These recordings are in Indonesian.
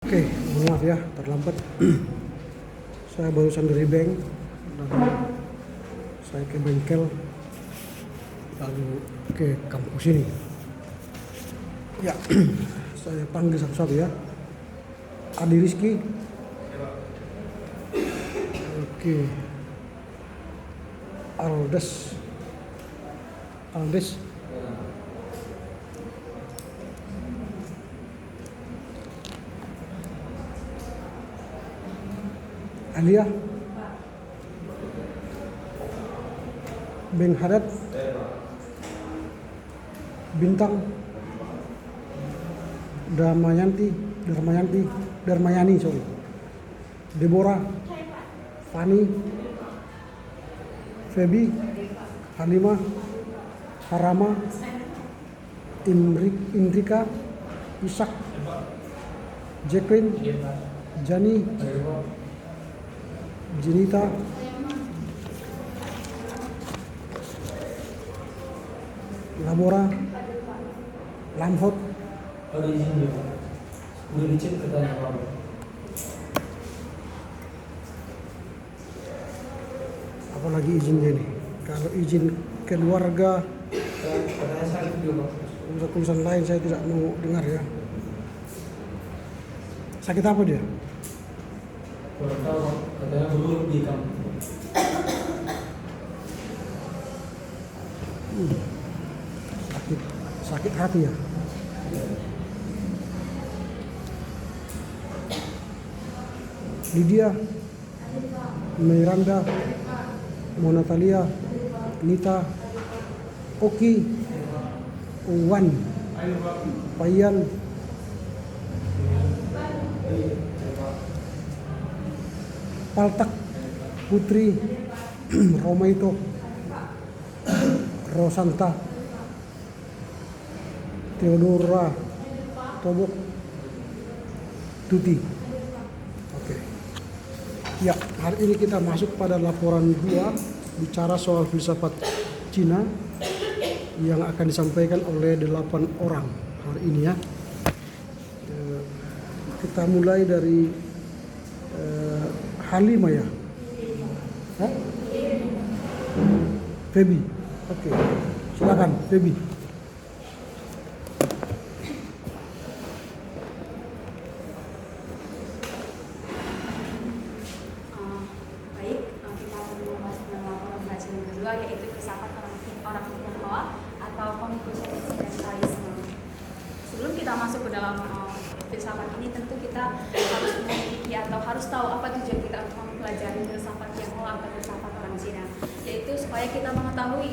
Oke, maaf ya terlambat. Saya barusan dari bank, lalu saya ke bengkel, lalu ke kampus ini. Ya, saya panggil satu-satu ya. Adi Rizky. Oke. Aldes. Alia. Beng Hadat. Bintang. Darmayani, sorry. Deborah. Fani. Febi. Halimah. Harama. Indrika. Isak. Jacqueline. Jani. Jenita. Labora. Lamhot. Kalau izin juga, udah dicek katanya apa? Apalagi izinnya nih? Kalau izin keluarga, Katanya sakit juga. urusan lain saya tidak mau dengar ya. Sakit apa dia? Kalau tahu katanya belum di kampung. Sakit hati ya. Lydia, Miranda, Monatalia, Nita, Oki, Wan, Payan, Paltak, Putri, Romaito, Rosanta, Theodora, Tobok, Tuti. Oke. Ya, hari ini kita masuk pada laporan 2 bicara soal filsafat Cina yang akan disampaikan oleh 8 orang hari ini ya. Kita mulai dari Halimah ya. Hah? Febi. Oke. Silakan Febi. Yaitu filsafat orang Tionghoa atau Confucianisme dan Taoisme. Sebelum kita masuk ke dalam filsafat ini, tentu kita harus memiliki atau harus tahu apa tujuan kita untuk mempelajari filsafat Tionghoa atau filsafat orang Cina, yaitu supaya kita mengetahui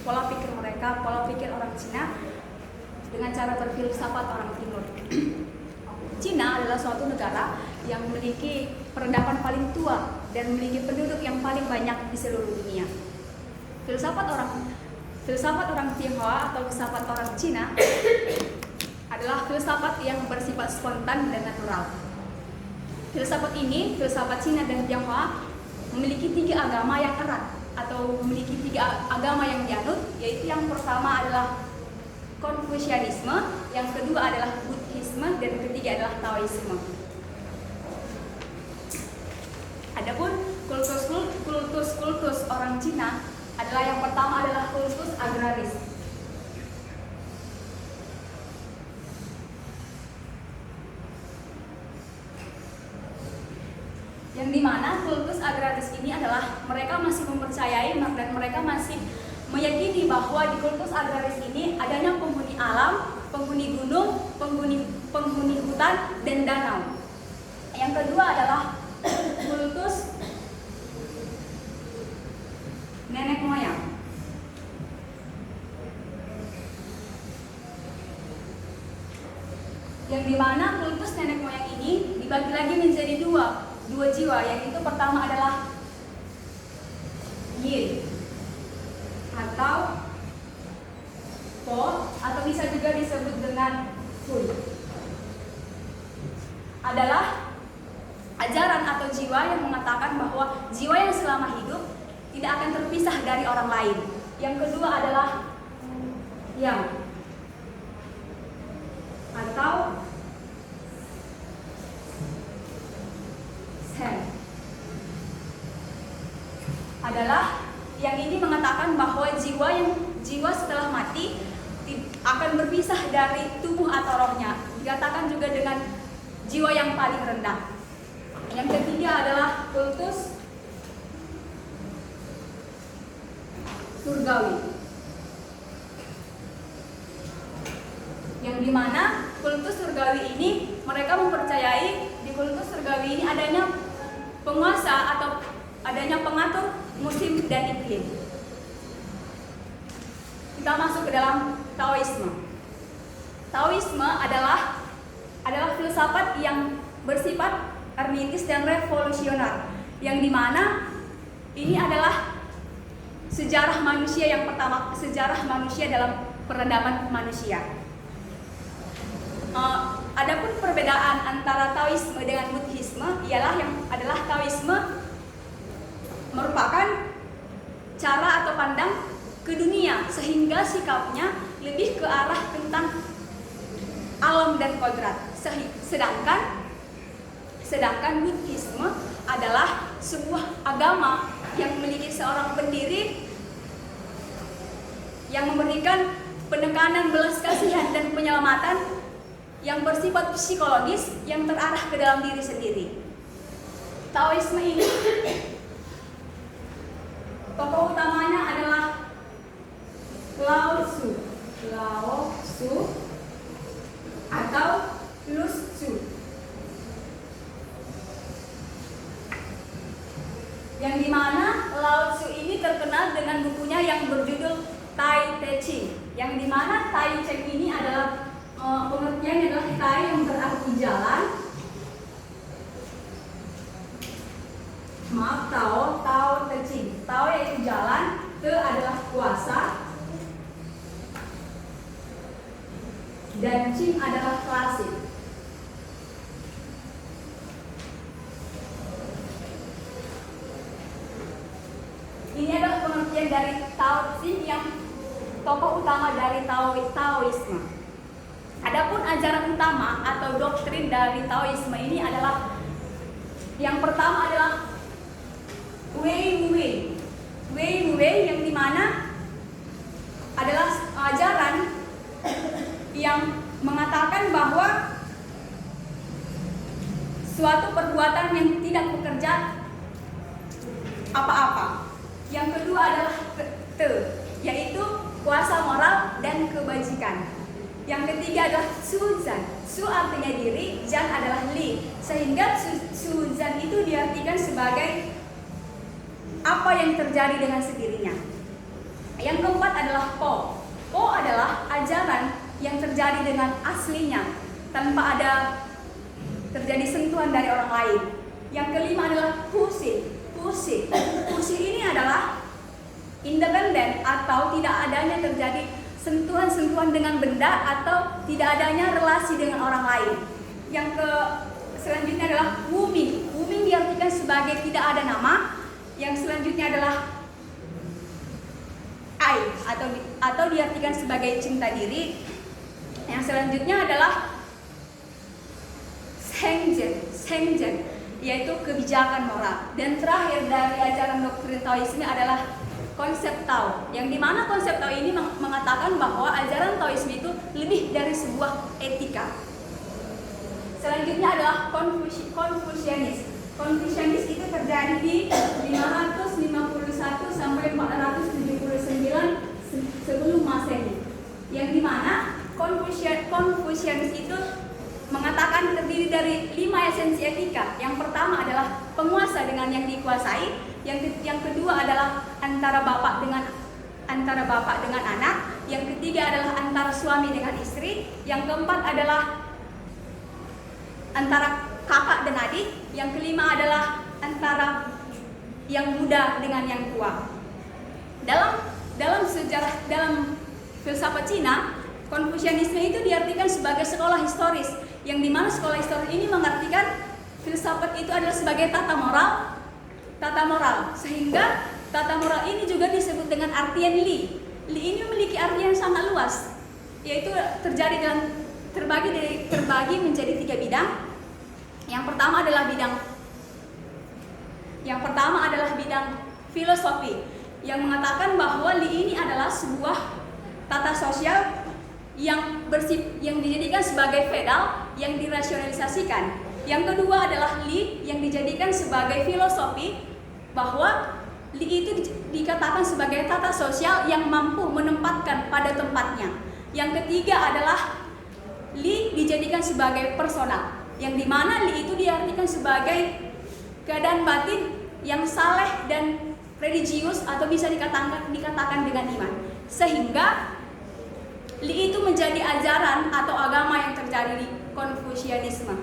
pola pikir mereka, pola pikir orang Cina dengan cara berfilsafat orang Timur. Cina adalah suatu negara yang memiliki peradaban paling tua dan memiliki penduduk yang paling banyak di seluruh dunia. Filsafat orang Tionghoa atau filsafat orang Cina adalah filsafat yang bersifat spontan dan natural. Filsafat Cina dan Tionghoa memiliki 3 agama yang erat atau memiliki 3 agama yang dianut, yaitu yang pertama adalah Confucianisme, yang kedua adalah Buddhisme, dan ketiga adalah Taoisme. Adapun kultus orang Cina adalah yang pertama adalah kultus agraris. Yang dimana kultus agraris ini adalah mereka masih mempercayai dan mereka masih meyakini bahwa di kultus agraris ini adanya penghuni alam, penghuni gunung, penghuni hutan, dan danau. Yang kedua adalah kultus nenek moyang. Yang dimana kultus nenek moyang ini dibagi lagi menjadi dua jiwa, yang itu pertama adalah yin atau po, atau bisa juga disebut dengan kun, adalah ajaran atau jiwa yang mengatakan bahwa jiwa yang selama hidup tidak akan terpisah dari orang lain. Yang kedua adalah yang atau adalah yang ini mengatakan bahwa jiwa setelah mati akan berpisah dari tubuh atau rohnya. Dikatakan juga dengan jiwa yang paling rendah. Yang ketiga adalah kultus surgawi, yang dimana kultus surgawi ini mereka mempercayai di kultus surgawi ini adanya penguasa atau adanya pengatur musim dan iklim. Kita masuk ke dalam Taoisme. Taoisme adalah filsafat yang bersifat hermetis dan revolusioner, yang dimana ini adalah sejarah manusia yang pertama, sejarah manusia dalam peradaban manusia. Adapun perbedaan antara Taoisme dengan Buddhisme ialah yang adalah Taoisme merupakan cara atau pandang ke dunia, sehingga sikapnya lebih ke arah tentang alam dan kodrat. Sedangkan Buddhisme adalah sebuah agama yang memiliki seorang pendiri yang memberikan penekanan belas kasihan dan penyelamatan yang bersifat psikologis yang terarah ke dalam diri sendiri. Taoisme ini tokoh utamanya adalah Lao Tzu atau Lu Tzu, yang dimana Lao Tzu ini terkenal dengan bukunya yang berjudul Tai Te Ching, yang dimana Tai Ching ini adalah pengertiannya adalah Tai yang berarti jalan, Tao Te Ching, Tao yaitu jalan, Te adalah kuasa, dan Ching adalah klasik. Ini adalah pengertian dari Tao Te Ching yang tokoh utama dari Taoisme. Adapun ajaran utama atau doktrin dari Taoisme ini adalah yang pertama adalah Wei Wu yang dimana adalah ajaran yang mengatakan bahwa suatu perbuatan yang tidak bekerja apa-apa. Yang kedua adalah Te, yaitu kuasa moral dan kebajikan. Yang ketiga adalah Suzan. Su artinya diri, Zan adalah li. Sehingga Suzan itu diartikan sebagai apa yang terjadi dengan sendirinya. Yang keempat adalah Po. Po adalah ajaran yang terjadi dengan aslinya tanpa ada terjadi sentuhan dari orang lain. Yang kelima adalah Pusi. Pusi ini adalah independen atau tidak adanya terjadi sentuhan-sentuhan dengan benda atau tidak adanya relasi dengan orang lain. Yang selanjutnya adalah Wuming. Wuming diartikan sebagai tidak ada nama. Yang selanjutnya adalah Ai atau diartikan sebagai cinta diri. Yang selanjutnya adalah Shengzhen, yaitu kebijakan moral. Dan terakhir dari ajaran doktrin Taoisme adalah konsep Tao, yang dimana konsep Tao ini mengatakan bahwa ajaran Taoisme itu lebih dari sebuah etika. Selanjutnya adalah Konfusianis. Konfusianis itu terjadi di 551 sampai 479 sebelum Masehi, yang dimana Konfusianis itu mengatakan terdiri dari 5 esensi etika. Yang pertama adalah penguasa dengan yang dikuasai. Yang kedua adalah antara bapak dengan anak. Yang ketiga adalah antara suami dengan istri. Yang keempat adalah antara kakak dan adik. Yang kelima adalah antara yang muda dengan yang tua. Dalam sejarah, dalam filsafat Cina, Konfusianisme itu diartikan sebagai sekolah historis, yang dimana sekolah historis ini mengartikan filsafat itu adalah sebagai tata moral, sehingga tata moral ini juga disebut dengan artian Li. Li ini memiliki arti yang sangat luas, yaitu terbagi menjadi 3 bidang. Yang pertama adalah bidang filosofi yang mengatakan bahwa li ini adalah sebuah tata sosial yang dijadikan sebagai feodal yang dirasionalisasikan. Yang kedua adalah li yang dijadikan sebagai filosofi bahwa li itu dikatakan sebagai tata sosial yang mampu menempatkan pada tempatnya. Yang ketiga adalah li dijadikan sebagai personal, yang dimana li itu diartikan sebagai keadaan batin yang saleh dan religius atau bisa dikatakan dengan iman. Sehingga li itu menjadi ajaran atau agama yang terjadi di Konfusianisme.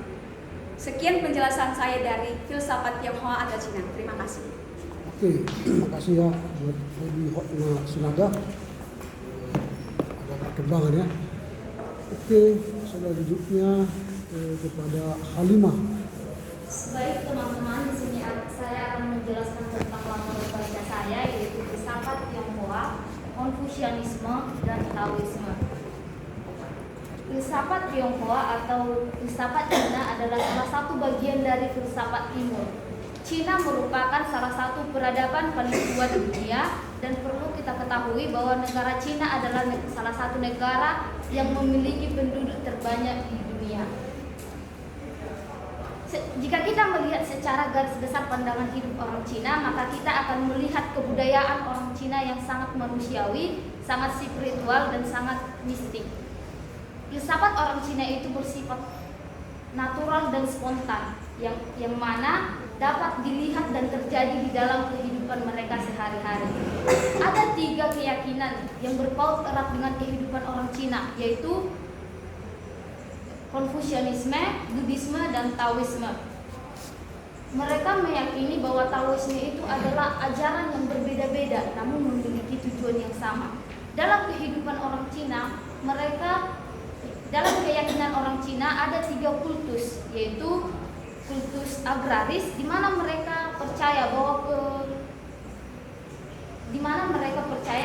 Sekian penjelasan saya dari filsafat Tionghoa atau Cina. Terima kasih. Oke, terima kasih ya buat Ibu Hotna Sinaga. Ada perkembangan ya. Oke, selanjutnya kepada Halimah. Baik teman-teman, di sini saya akan menjelaskan tentang latar baca saya, yaitu filsafat Tionghoa, Konfusianisme, dan Taoisme. Filsafat Tionghoa atau filsafat Cina adalah salah satu bagian dari filsafat Timur. Cina merupakan salah satu peradaban paling tua di dunia, dan perlu kita ketahui bahwa negara Cina adalah salah satu negara yang memiliki penduduk terbanyak di dunia. Jika kita melihat secara garis besar pandangan hidup orang Cina, maka kita akan melihat kebudayaan orang Cina yang sangat manusiawi, sangat spiritual, dan sangat mistik. Filsafat orang Cina itu bersifat natural dan spontan, yang mana dapat dilihat dan terjadi di dalam kehidupan mereka sehari-hari. Ada 3 keyakinan yang berpaut erat dengan kehidupan orang Cina, yaitu Konfusianisme, Buddhisme, dan Taoisme. Mereka meyakini bahwa Taoisme itu adalah ajaran yang berbeda-beda namun memiliki tujuan yang sama. Dalam kehidupan orang Cina, dalam keyakinan orang Cina ada 3 kultus, yaitu kultus agraris, di mana mereka percaya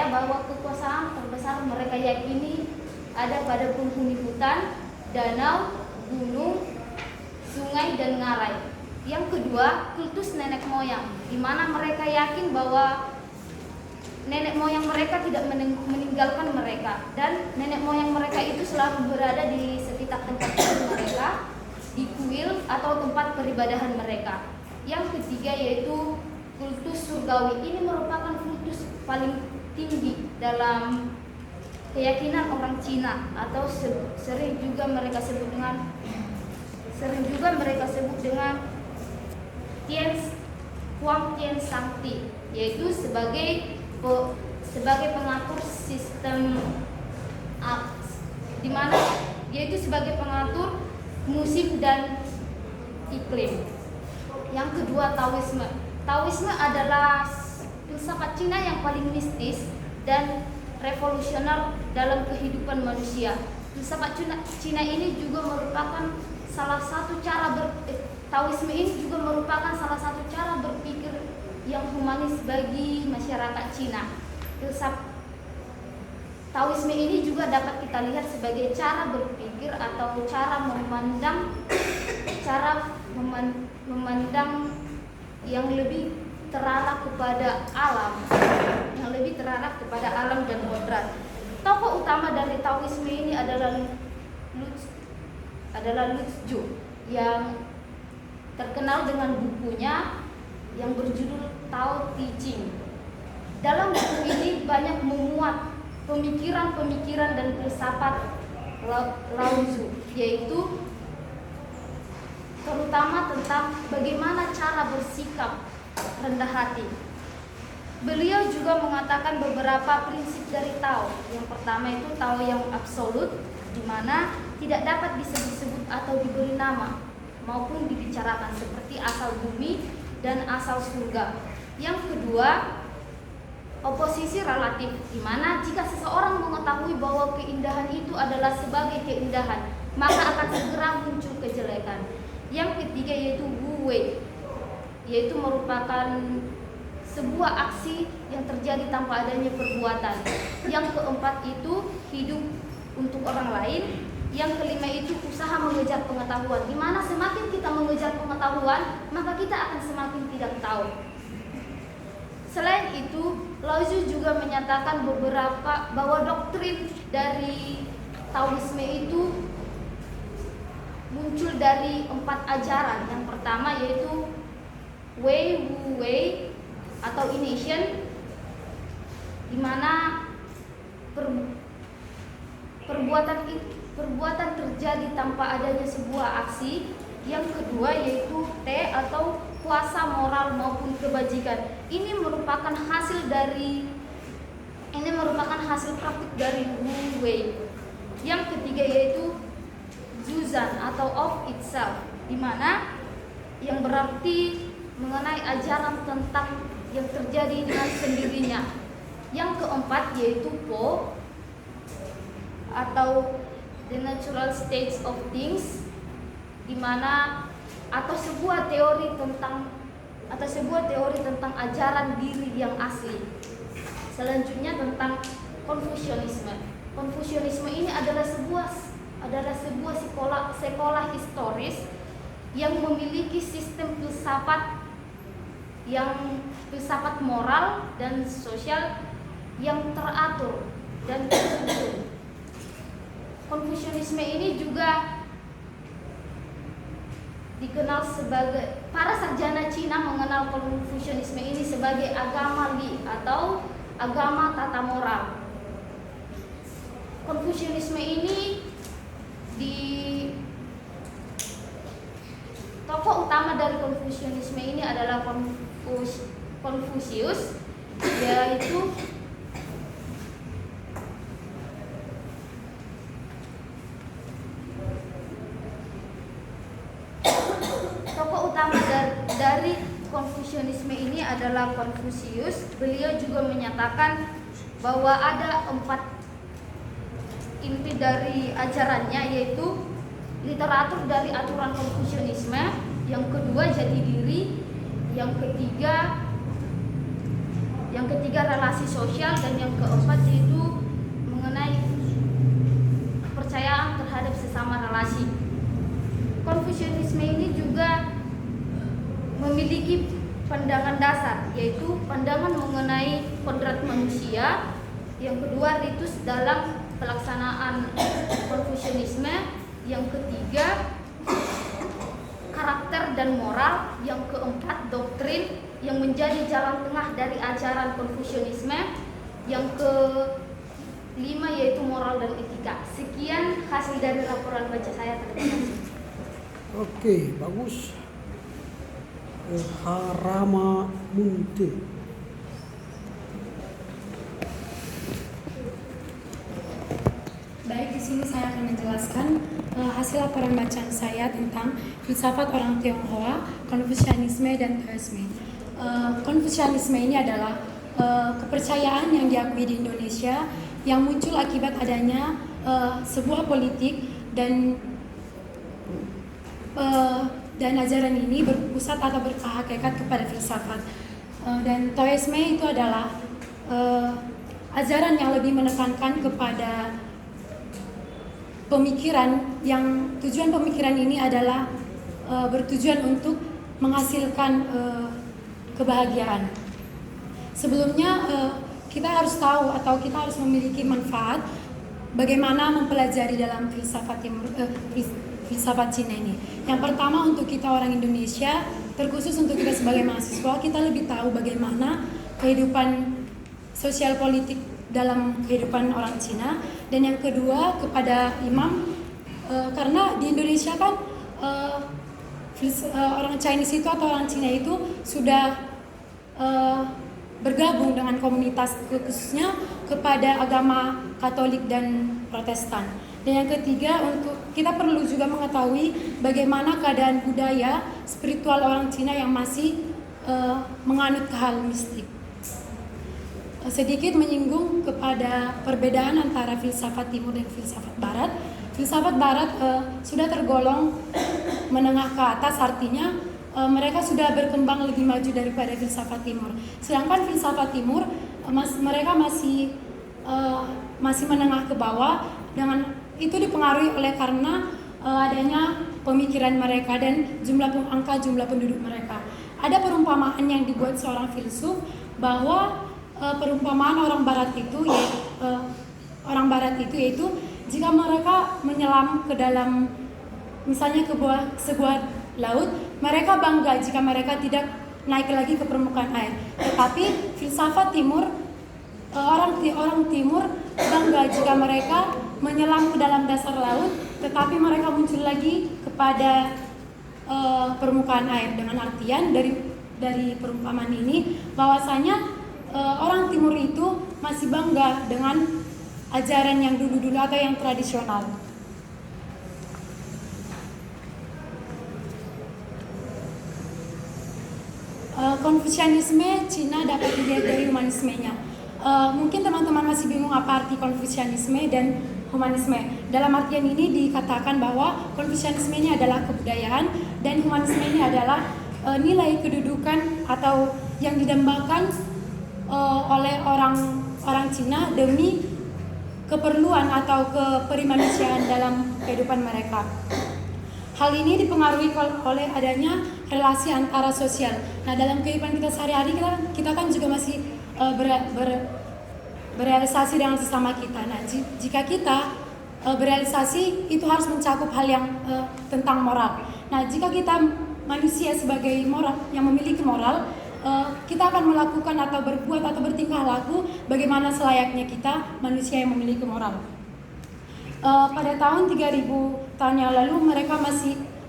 bahwa kekuasaan terbesar mereka yakini ada pada penghuni hutan, danau, gunung, sungai, dan ngarai. Yang kedua, kultus nenek moyang, di mana mereka yakin bahwa nenek moyang mereka tidak meninggalkan mereka, dan nenek moyang mereka itu selalu berada di sekitar tempat tidur mereka, di kuil atau tempat peribadahan mereka. Yang ketiga yaitu kultus surgawi. Ini merupakan kultus paling tinggi dalam keyakinan orang Cina, atau sering juga mereka sebut dengan Huang Tian Shangti, yaitu sebagai pengatur sistem yaitu sebagai pengatur musim dan iklim. Yang kedua, Taoisme. Taoisme adalah filsafat Cina yang paling mistis dan revolusioner dalam kehidupan manusia. Filsafat Cina ini juga merupakan salah satu Taoisme ini juga merupakan salah satu cara berpikir yang humanis bagi masyarakat Cina. Taoisme ini juga dapat kita lihat sebagai cara berpikir atau cara memandang yang lebih terarah kepada alam, dan kodrat. Tokoh utama dari Taoisme ini adalah Lutzu, yang terkenal dengan bukunya yang berjudul Tao Te Ching. Dalam buku ini banyak memuat pemikiran-pemikiran dan filsafat Lao Tzu, yaitu terutama tentang bagaimana cara bersikap rendah hati. Beliau juga mengatakan beberapa prinsip dari Tao. Yang pertama itu Tao yang absolut, di mana tidak dapat disebut-sebut atau diberi nama maupun dibicarakan, seperti asal bumi dan asal surga. Yang kedua, oposisi relatif, di mana jika seseorang mengetahui bahwa keindahan itu adalah sebagai keindahan, maka akan segera muncul kejelekan. Yang ketiga yaitu Wu Wei, yaitu merupakan sebuah aksi yang terjadi tanpa adanya perbuatan. Yang keempat itu hidup untuk orang lain. Yang kelima itu usaha mengejar pengetahuan, di mana semakin kita mengejar pengetahuan, maka kita akan semakin tidak tahu. Selain itu, Laozi juga menyatakan bahwa doktrin dari Taoisme itu muncul dari 4 ajaran. Yang pertama yaitu Wei Wu Wei atau Initiation, di mana perbuatan terjadi tanpa adanya sebuah aksi. Yang kedua yaitu T atau kuasa moral maupun kebajikan. Ini merupakan hasil praktik dari Wu Wei. Yang ketiga yaitu Zuzan atau of itself, di mana yang berarti mengenai ajaran tentang yang terjadi dengan sendirinya. Yang keempat yaitu Po atau the natural states of things, di mana atau sebuah teori tentang ajaran diri yang asli. Selanjutnya tentang Konfusianisme. Konfusianisme ini adalah sebuah sekolah historis yang memiliki sistem filsafat moral dan sosial yang teratur dan tersusun. Konfusianisme ini juga dikenal sebagai, para sarjana Cina mengenal Konfusianisme ini sebagai agama Li atau agama tata moral. Konfusianisme ini tokoh utama dari Konfusianisme ini adalah Konfusius, yaitu tokoh utama dari Konfusianisme ini adalah Konfusius. Beliau juga menyatakan bahwa ada 4 inti dari ajarannya, yaitu literatur dari aturan Konfusianisme, yang kedua jati diri, yang ketiga relasi sosial, dan yang keempat yaitu mengenai kepercayaan terhadap sesama relasi. Konfusianisme ini juga memiliki pandangan dasar, yaitu pandangan mengenai kodrat manusia, yang kedua ritus dalam pelaksanaan Konfusianisme, yang ketiga karakter dan moral, yang keempat doktrin yang menjadi jalan tengah dari ajaran Konfusianisme, yang kelima yaitu moral dan etika. Sekian hasil dari laporan baca saya. Terima kasih. Oke, bagus. Harama Munte. Baik, di sini saya akan menjelaskan hasil laporan bacaan saya tentang filsafat orang Tionghoa, Konfusianisme dan Taoisme. Konfusianisme ini adalah kepercayaan yang diakui di Indonesia yang muncul akibat adanya sebuah politik dan ajaran ini berpusat atau berhakikat kepada filsafat. Dan Taoisme itu adalah ajaran yang lebih menekankan kepada pemikiran, yang tujuan pemikiran ini adalah bertujuan untuk menghasilkan kebahagiaan. Sebelumnya kita harus tahu atau kita harus memiliki manfaat bagaimana mempelajari dalam filsafat Cina ini. Yang pertama, untuk kita orang Indonesia, terkhusus untuk kita sebagai mahasiswa, kita lebih tahu bagaimana kehidupan sosial politik dalam kehidupan orang Cina. Dan yang kedua, kepada imam, karena di Indonesia kan orang Chinese itu atau orang Cina itu sudah bergabung dengan komunitas, khususnya kepada agama Katolik dan Protestan. Dan yang ketiga, untuk kita perlu juga mengetahui bagaimana keadaan budaya spiritual orang Cina yang masih menganut ke hal mistik. Sedikit menyinggung kepada perbedaan antara filsafat timur dan filsafat barat. Filsafat barat sudah tergolong menengah ke atas, artinya mereka sudah berkembang lebih maju daripada filsafat timur. Sedangkan filsafat timur mereka masih menengah ke bawah, dengan itu dipengaruhi oleh karena adanya pemikiran mereka dan jumlah penduduk mereka. ada perumpamaan yang dibuat seorang filsuf bahwa perumpamaan orang Barat itu yaitu jika mereka menyelam ke dalam misalnya ke sebuah laut, mereka bangga jika mereka tidak naik lagi ke permukaan air. Tetapi filsafat Timur, orang Timur bangga jika mereka menyelam ke dalam dasar laut, tetapi mereka muncul lagi kepada permukaan air. Dengan artian dari perumpamaan ini bahwasanya orang Timur itu masih bangga dengan ajaran yang dulu-dulu atau yang tradisional. Konfusianisme Cina dapat dilihat dari humanismenya. Mungkin teman-teman masih bingung apa arti Konfusianisme dan humanisme. Dalam artian ini dikatakan bahwa Konfusianisme ini adalah kebudayaan dan humanisme ini adalah nilai kedudukan atau yang didambakan oleh orang Cina demi keperluan atau keperimanusiaan dalam kehidupan mereka. Hal ini dipengaruhi oleh adanya relasi antara sosial. Nah, dalam kehidupan kita sehari-hari kita kan juga masih berealisasi dengan sesama kita. Nah, jika kita berealisasi itu harus mencakup hal yang tentang moral. Nah, jika kita manusia sebagai moral yang memiliki moral, kita akan melakukan atau berbuat atau bertingkah laku bagaimana selayaknya kita manusia yang memiliki moral. Pada tahun 3000 tahun yang lalu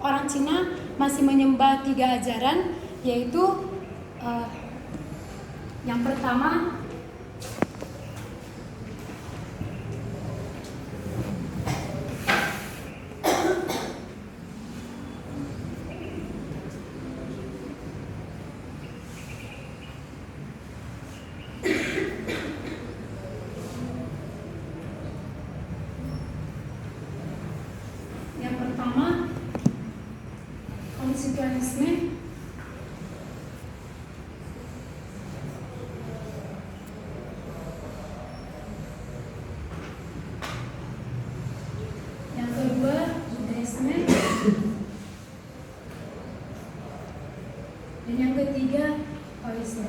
orang Cina masih menyembah 3 ajaran, yaitu yang pertama konstitusionalisme. Yang kedua Buddhisme. Dan yang ketiga Taoisme.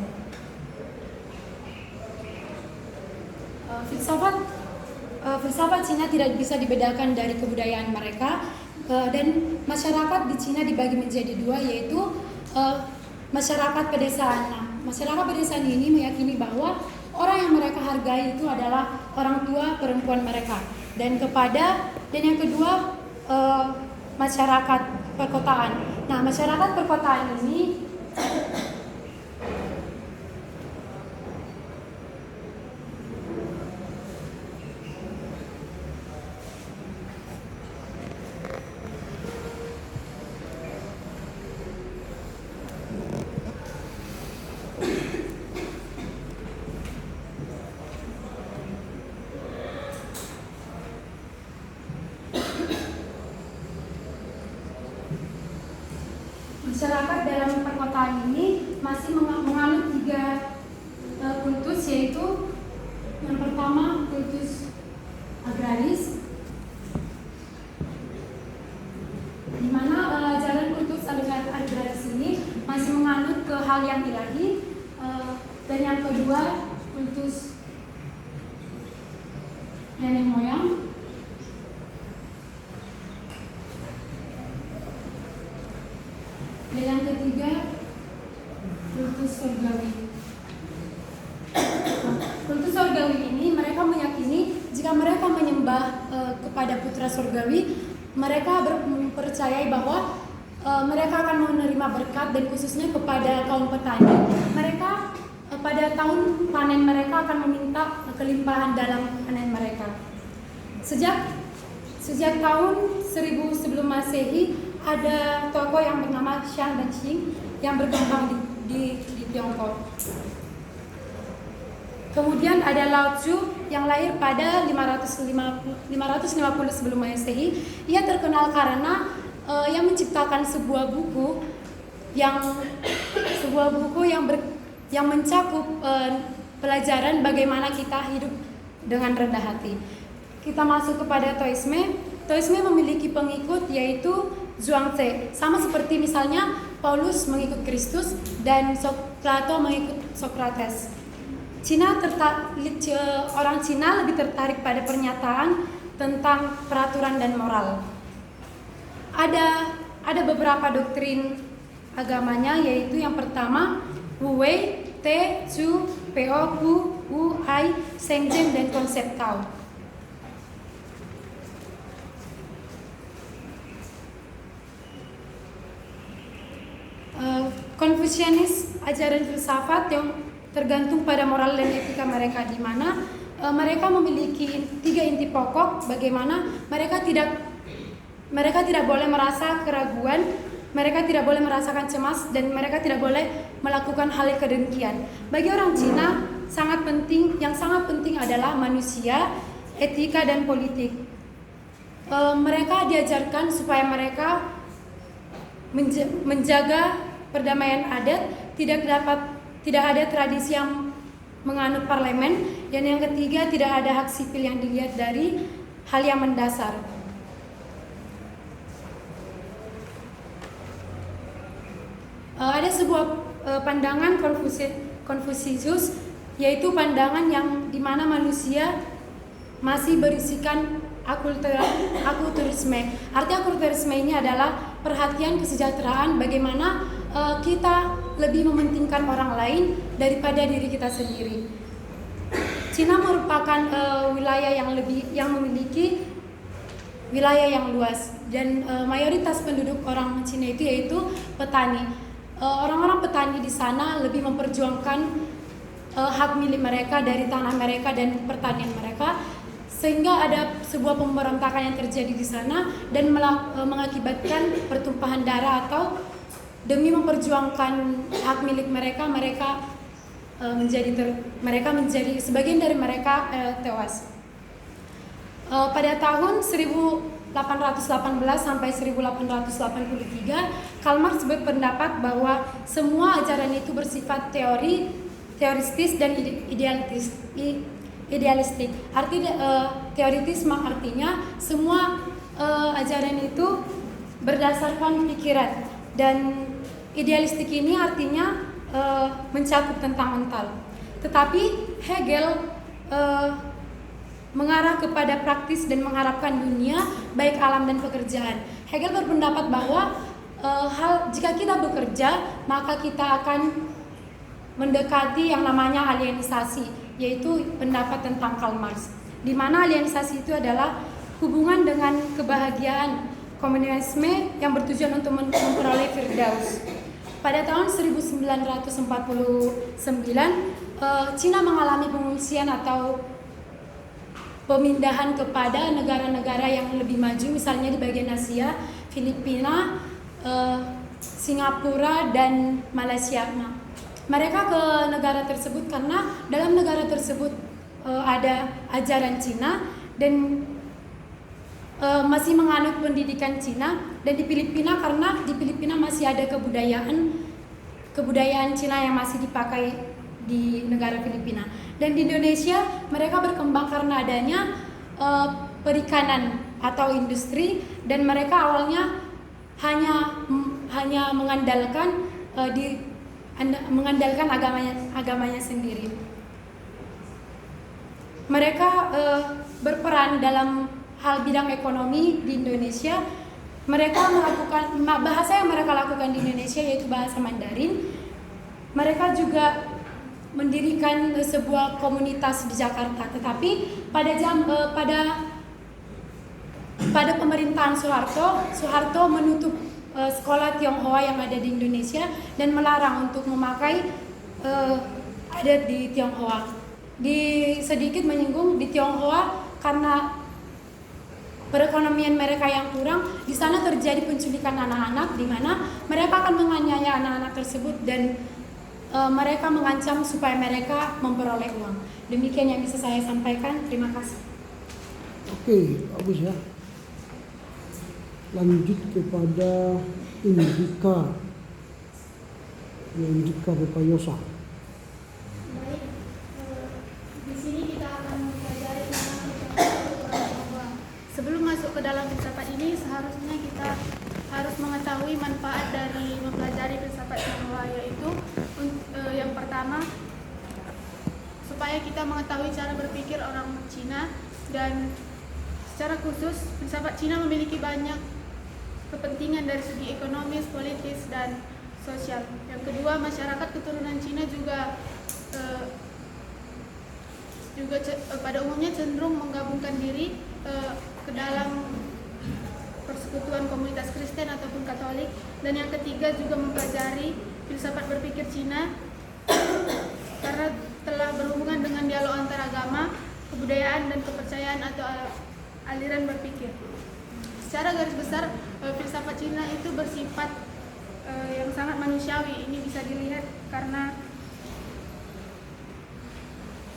Filsafat Cina tidak bisa dibedakan dari kebudayaan mereka, dan masyarakat di Cina dibagi menjadi 2, yaitu masyarakat pedesaan. Nah, masyarakat pedesaan ini meyakini bahwa orang yang mereka hargai itu adalah orang tua perempuan mereka, dan yang kedua masyarakat perkotaan. Nah, masyarakat perkotaan ini masyarakat dalam perkotaan ini masih menganut 3 kultus, yaitu yang pertama kultus agraris, di mana jalan kultus agraris ini masih menganut ke hal yang ilahi, dan yang kedua kultus nenek moyang. Dan yang ketiga, kultus surgawi. Kultus surgawi ini mereka meyakini jika mereka menyembah kepada putra surgawi, mereka percaya bahwa mereka akan menerima berkat, dan khususnya kepada kaum petani. Mereka pada tahun panen mereka akan meminta kelimpahan dalam panen mereka. Sejak tahun 1000 sebelum Masehi, ada tokoh yang bernama Xian Benqing yang berkembang di Tiongkok. Kemudian ada Lao Tzu yang lahir pada 550 sebelum Masehi. Ia terkenal karena yang menciptakan sebuah buku yang mencakup pelajaran bagaimana kita hidup dengan rendah hati. Kita masuk kepada Taoisme. Taoisme memiliki pengikut yaitu Zhuangzi. Sama seperti misalnya Paulus mengikut Kristus dan Plato mengikut Socrates. Orang Cina lebih tertarik pada pernyataan tentang peraturan dan moral. Ada beberapa doktrin agamanya, yaitu yang pertama Wu Wei, Te, Zu, Po, Pu, Wu, Ai, Sheng Zhen, dan konsep Tao. Konfusianis, ajaran filsafat yang tergantung pada moral dan etika mereka, di mana mereka memiliki 3 inti pokok. Bagaimana mereka tidak boleh merasa keraguan, mereka tidak boleh merasakan cemas, dan mereka tidak boleh melakukan hal kedengkian. Bagi orang Cina, yang sangat penting adalah manusia, etika, dan politik. Mereka diajarkan supaya mereka menjaga perdamaian adat, tidak ada tradisi yang menganut parlemen, dan yang ketiga tidak ada hak sipil yang dilihat dari hal yang mendasar. Ada sebuah pandangan Konfusius, yaitu pandangan yang dimana manusia masih berisikan akulturisme. Arti akulturisme ini adalah perhatian kesejahteraan, bagaimana kita lebih mementingkan orang lain daripada diri kita sendiri. Cina merupakan wilayah yang memiliki wilayah yang luas, dan mayoritas penduduk orang Cina itu yaitu petani. Orang-orang petani di sana lebih memperjuangkan hak milik mereka dari tanah mereka dan pertanian mereka, sehingga ada sebuah pemberontakan yang terjadi di sana dan mengakibatkan pertumpahan darah, atau demi memperjuangkan hak milik mereka menjadi sebagian dari mereka tewas. Pada tahun 1818 sampai 1883, Karl Marx berpendapat bahwa semua ajaran itu bersifat teoristis dan idealistik. Teoritisme artinya semua ajaran itu berdasarkan pikiran, dan idealistik ini artinya mencakup tentang mental. Tetapi Hegel mengarah kepada praktis dan mengharapkan dunia, baik alam dan pekerjaan. Hegel berpendapat bahwa jika kita bekerja, maka kita akan mendekati yang namanya alienisasi, yaitu pendapat tentang Karl Marx, di mana alienisasi itu adalah hubungan dengan kebahagiaan komunisme yang bertujuan untuk memperoleh Firdaus. Pada tahun 1949, Cina mengalami pengungsian atau pemindahan kepada negara-negara yang lebih maju, misalnya di bagian Asia, Filipina, Singapura, dan Malaysia. Nah, mereka ke negara tersebut karena dalam negara tersebut ada ajaran Cina dan masih menganut pendidikan Cina, dan di Filipina karena di Filipina masih ada kebudayaan Cina yang masih dipakai di negara Filipina. Dan di Indonesia mereka berkembang karena adanya perikanan atau industri, dan mereka awalnya hanya mengandalkan agamanya sendiri. Mereka berperan dalam hal bidang ekonomi di Indonesia. Mereka melakukan bahasa yang mereka lakukan di Indonesia yaitu bahasa Mandarin. Mereka juga mendirikan sebuah komunitas di Jakarta. Tetapi pada pemerintahan Soeharto menutup sekolah Tionghoa yang ada di Indonesia dan melarang untuk memakai adat di Tionghoa. Sedikit menyinggung di Tionghoa karena perekonomian mereka yang kurang, di sana terjadi penculikan anak-anak, di mana mereka akan menganiaya anak-anak tersebut dan mereka mengancam supaya mereka memperoleh uang. Demikian yang bisa saya sampaikan. Terima kasih. Oke, bagus ya. Lanjut kepada Indika Bepayosa. Baik, di sini kita akan mempelajari tentang filsafat orang Tionghoa. Sebelum masuk ke dalam filsafat ini, seharusnya kita harus mengetahui manfaat dari mempelajari filsafat Tionghoa, yaitu yang pertama, supaya kita mengetahui cara berpikir orang Cina, dan secara khusus filsafat Cina memiliki banyak kepentingan dari segi ekonomis, politis, dan sosial. Yang kedua, masyarakat keturunan Cina juga pada umumnya cenderung menggabungkan diri ke dalam persekutuan komunitas Kristen ataupun Katolik. Dan yang ketiga, juga mempelajari filsafat berpikir Cina karena telah berhubungan dengan dialog antar agama, kebudayaan, dan kepercayaan atau aliran berpikir. Secara garis besar, filsafat Cina itu bersifat yang sangat manusiawi. Ini bisa dilihat karena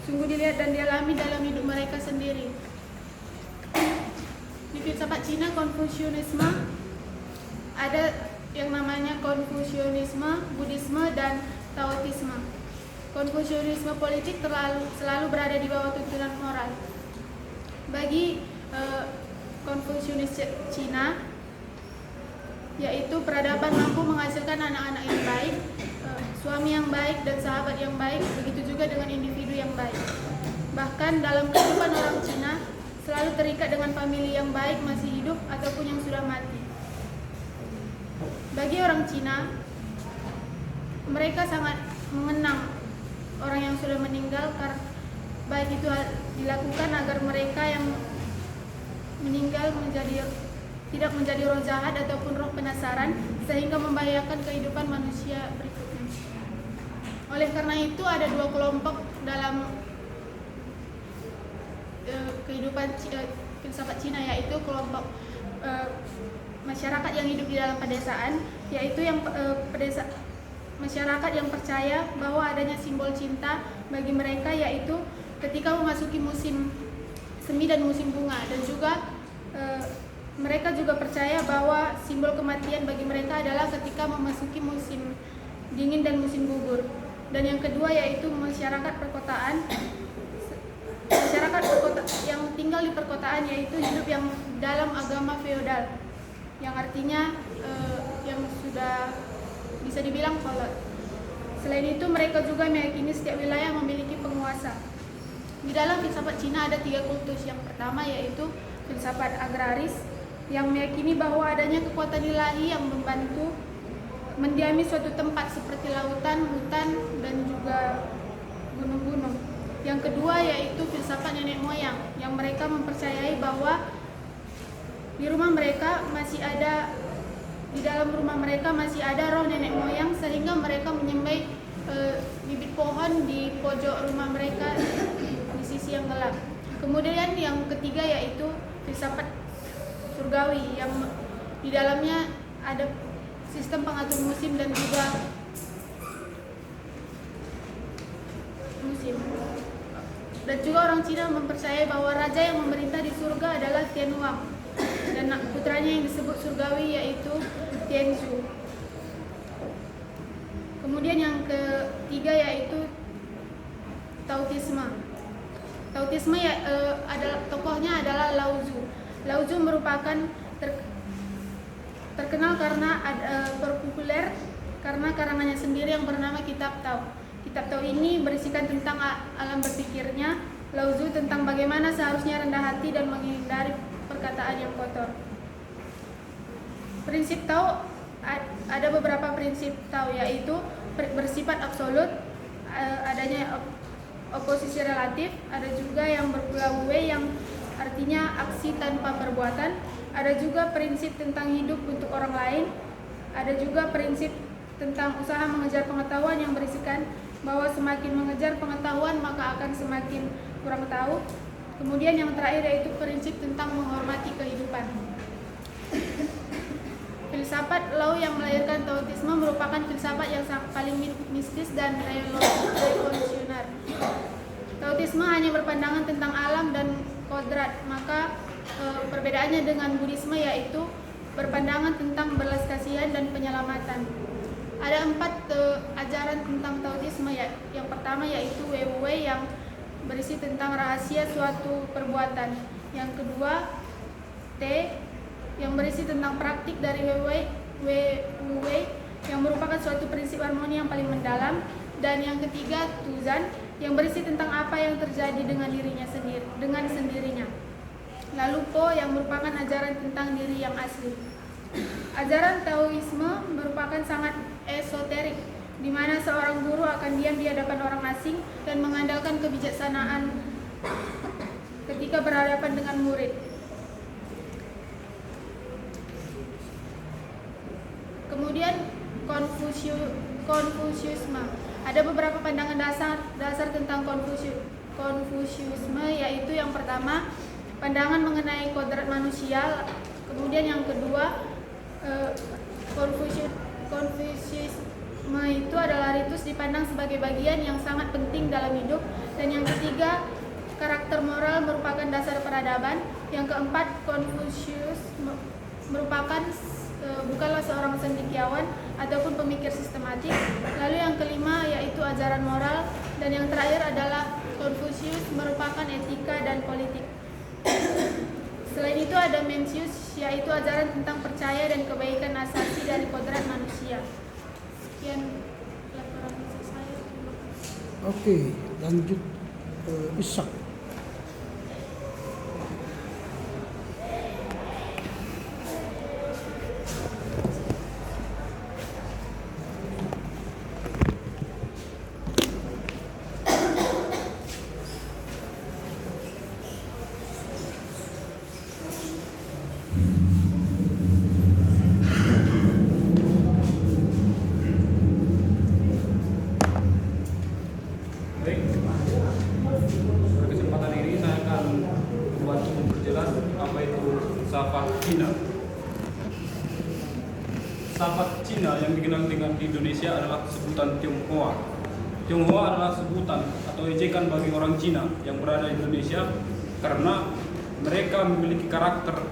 sungguh dilihat dan dialami dalam hidup mereka sendiri. Di filsafat Cina, Konfusianisme ada yang namanya Konfusianisme, Buddhisme, dan Taoisme. Konfusianisme politik selalu berada di bawah tuntunan moral. Bagi Konfusianis Cina, yaitu peradaban mampu menghasilkan anak-anak yang baik, suami yang baik, dan sahabat yang baik, begitu juga dengan individu yang baik. Bahkan dalam kehidupan orang Cina selalu terikat dengan famili yang baik masih hidup ataupun yang sudah mati. Bagi orang Cina, mereka sangat mengenang orang yang sudah meninggal, karena baik itu dilakukan agar mereka yang meninggal tidak menjadi roh jahat ataupun roh penasaran sehingga membahayakan kehidupan manusia berikutnya. Oleh karena itu ada dua kelompok dalam kehidupan filsafat Cina, yaitu kelompok masyarakat yang hidup di dalam pedesaan, yaitu yang masyarakat yang percaya bahwa adanya simbol cinta bagi mereka, yaitu ketika memasuki musim semi dan musim bunga, dan juga mereka juga percaya bahwa simbol kematian bagi mereka adalah ketika memasuki musim dingin dan musim gugur. Dan yang kedua yaitu masyarakat perkotaan. Masyarakat yang tinggal di perkotaan yaitu hidup yang dalam agama feodal, yang artinya yang sudah bisa dibilang kolot. Selain itu mereka juga meyakini setiap wilayah memiliki penguasa. Di dalam filsafat Cina ada 3 kultus. Yang pertama yaitu filsafat agraris, yang meyakini bahwa adanya kekuatan ilahi yang membantu mendiami suatu tempat seperti lautan, hutan, dan juga gunung-gunung. Yang kedua yaitu filsafat nenek moyang, yang mereka mempercayai bahwa di rumah mereka masih ada, di dalam rumah mereka masih ada roh nenek moyang, sehingga mereka menyembelih bibit pohon di pojok rumah mereka di sisi yang gelap. Kemudian yang ketiga yaitu filsafat surgawi, yang di dalamnya ada sistem pengatur musim dan juga musim. Dan juga orang Cina mempercayai bahwa raja yang memerintah di surga adalah Tianhuang, dan putranya yang disebut surgawi yaitu Tianzhu. Kemudian yang ketiga yaitu Taoisme. Taoisme adalah tokohnya adalah Lao Tzu. Lao Tzu merupakan terkenal karena populer karena karangannya sendiri yang bernama Kitab Tao. Kitab Tao ini berisikan tentang alam berpikirnya Lao Tzu tentang bagaimana seharusnya rendah hati dan menghindari perkataan yang kotor. Prinsip Tao, ada beberapa prinsip Tao, yaitu bersifat absolut, adanya oposisi relatif, ada juga yang berpulau-ue yang artinya aksi tanpa perbuatan, ada juga prinsip tentang hidup untuk orang lain, ada juga prinsip tentang usaha mengejar pengetahuan yang berisikan bahwa semakin mengejar pengetahuan maka akan semakin kurang tahu. Kemudian yang terakhir yaitu prinsip tentang menghormati kehidupan. Filsafat Lao yang melahirkan Taoisme merupakan filsafat yang paling mistis dan revolusioner. Taoisme hanya berpandangan tentang alam dan kodrat, maka perbedaannya dengan Buddhisme yaitu berpandangan tentang belas kasihan dan penyelamatan. Ada 4 ajaran tentang Taoisme ya. Yang pertama yaitu Weiwei yang berisi tentang rahasia suatu perbuatan. Yang kedua Te yang berisi tentang praktik dari Wu Wei yang merupakan suatu prinsip harmoni yang paling mendalam, dan yang ketiga Tuzan yang berisi tentang apa yang terjadi dengan sendirinya. Lalu Po yang merupakan ajaran tentang diri yang asli. Ajaran Taoisme merupakan sangat esoterik, di mana seorang guru akan diam di hadapan orang asing dan mengandalkan kebijaksanaan ketika berhadapan dengan murid. Kemudian Konfusiusme. Ada beberapa pandangan dasar tentang Konfusiusme, yaitu yang pertama, pandangan mengenai kodrat manusia. Kemudian yang kedua, Konfusiusme itu adalah ritus dipandang sebagai bagian yang sangat penting dalam hidup. Dan yang ketiga, karakter moral merupakan dasar peradaban. Yang keempat, Konfusius merupakan bukanlah seorang cendekiawan ataupun pemikir sistematik. Lalu yang kelima yaitu ajaran moral, dan yang terakhir adalah Konfusius merupakan etika dan politik. Selain itu ada Mencius, yaitu ajaran tentang percaya dan kebaikan asasi dari kodrat manusia. Sekian laporan saya. Oke, lanjut Ishak. Baik, pada kesempatan ini saya akan membantu memperjelas apa itu filsafat Cina. Filsafat Cina yang dikenal dengan di Indonesia adalah sebutan Tionghoa. Tionghoa adalah sebutan atau ejekan bagi orang Cina yang berada di Indonesia karena mereka memiliki karakter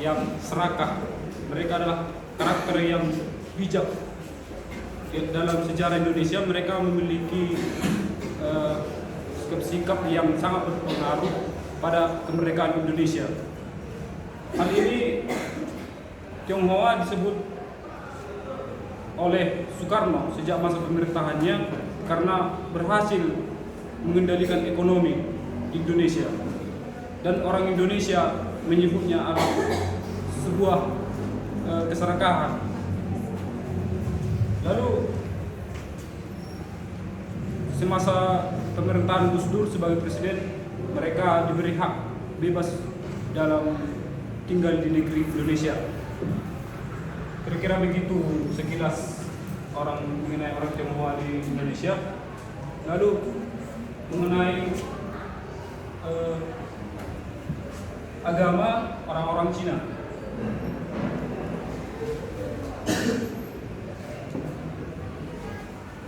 yang serakah. Mereka adalah karakter yang bijak. Dalam sejarah Indonesia mereka memiliki sikap yang sangat berpengaruh pada kemerdekaan Indonesia. Hal ini Tionghoa disebut oleh Soekarno sejak masa pemerintahannya karena berhasil mengendalikan ekonomi Indonesia, dan orang Indonesia menyebutnya adalah sebuah keserakahan. Lalu semasa pemerintahan Gus Dur sebagai presiden, mereka diberi hak bebas dalam tinggal di negeri Indonesia. Kira-kira begitu sekilas mengenai orang Tionghoa di Indonesia. Lalu mengenai agama orang-orang Cina.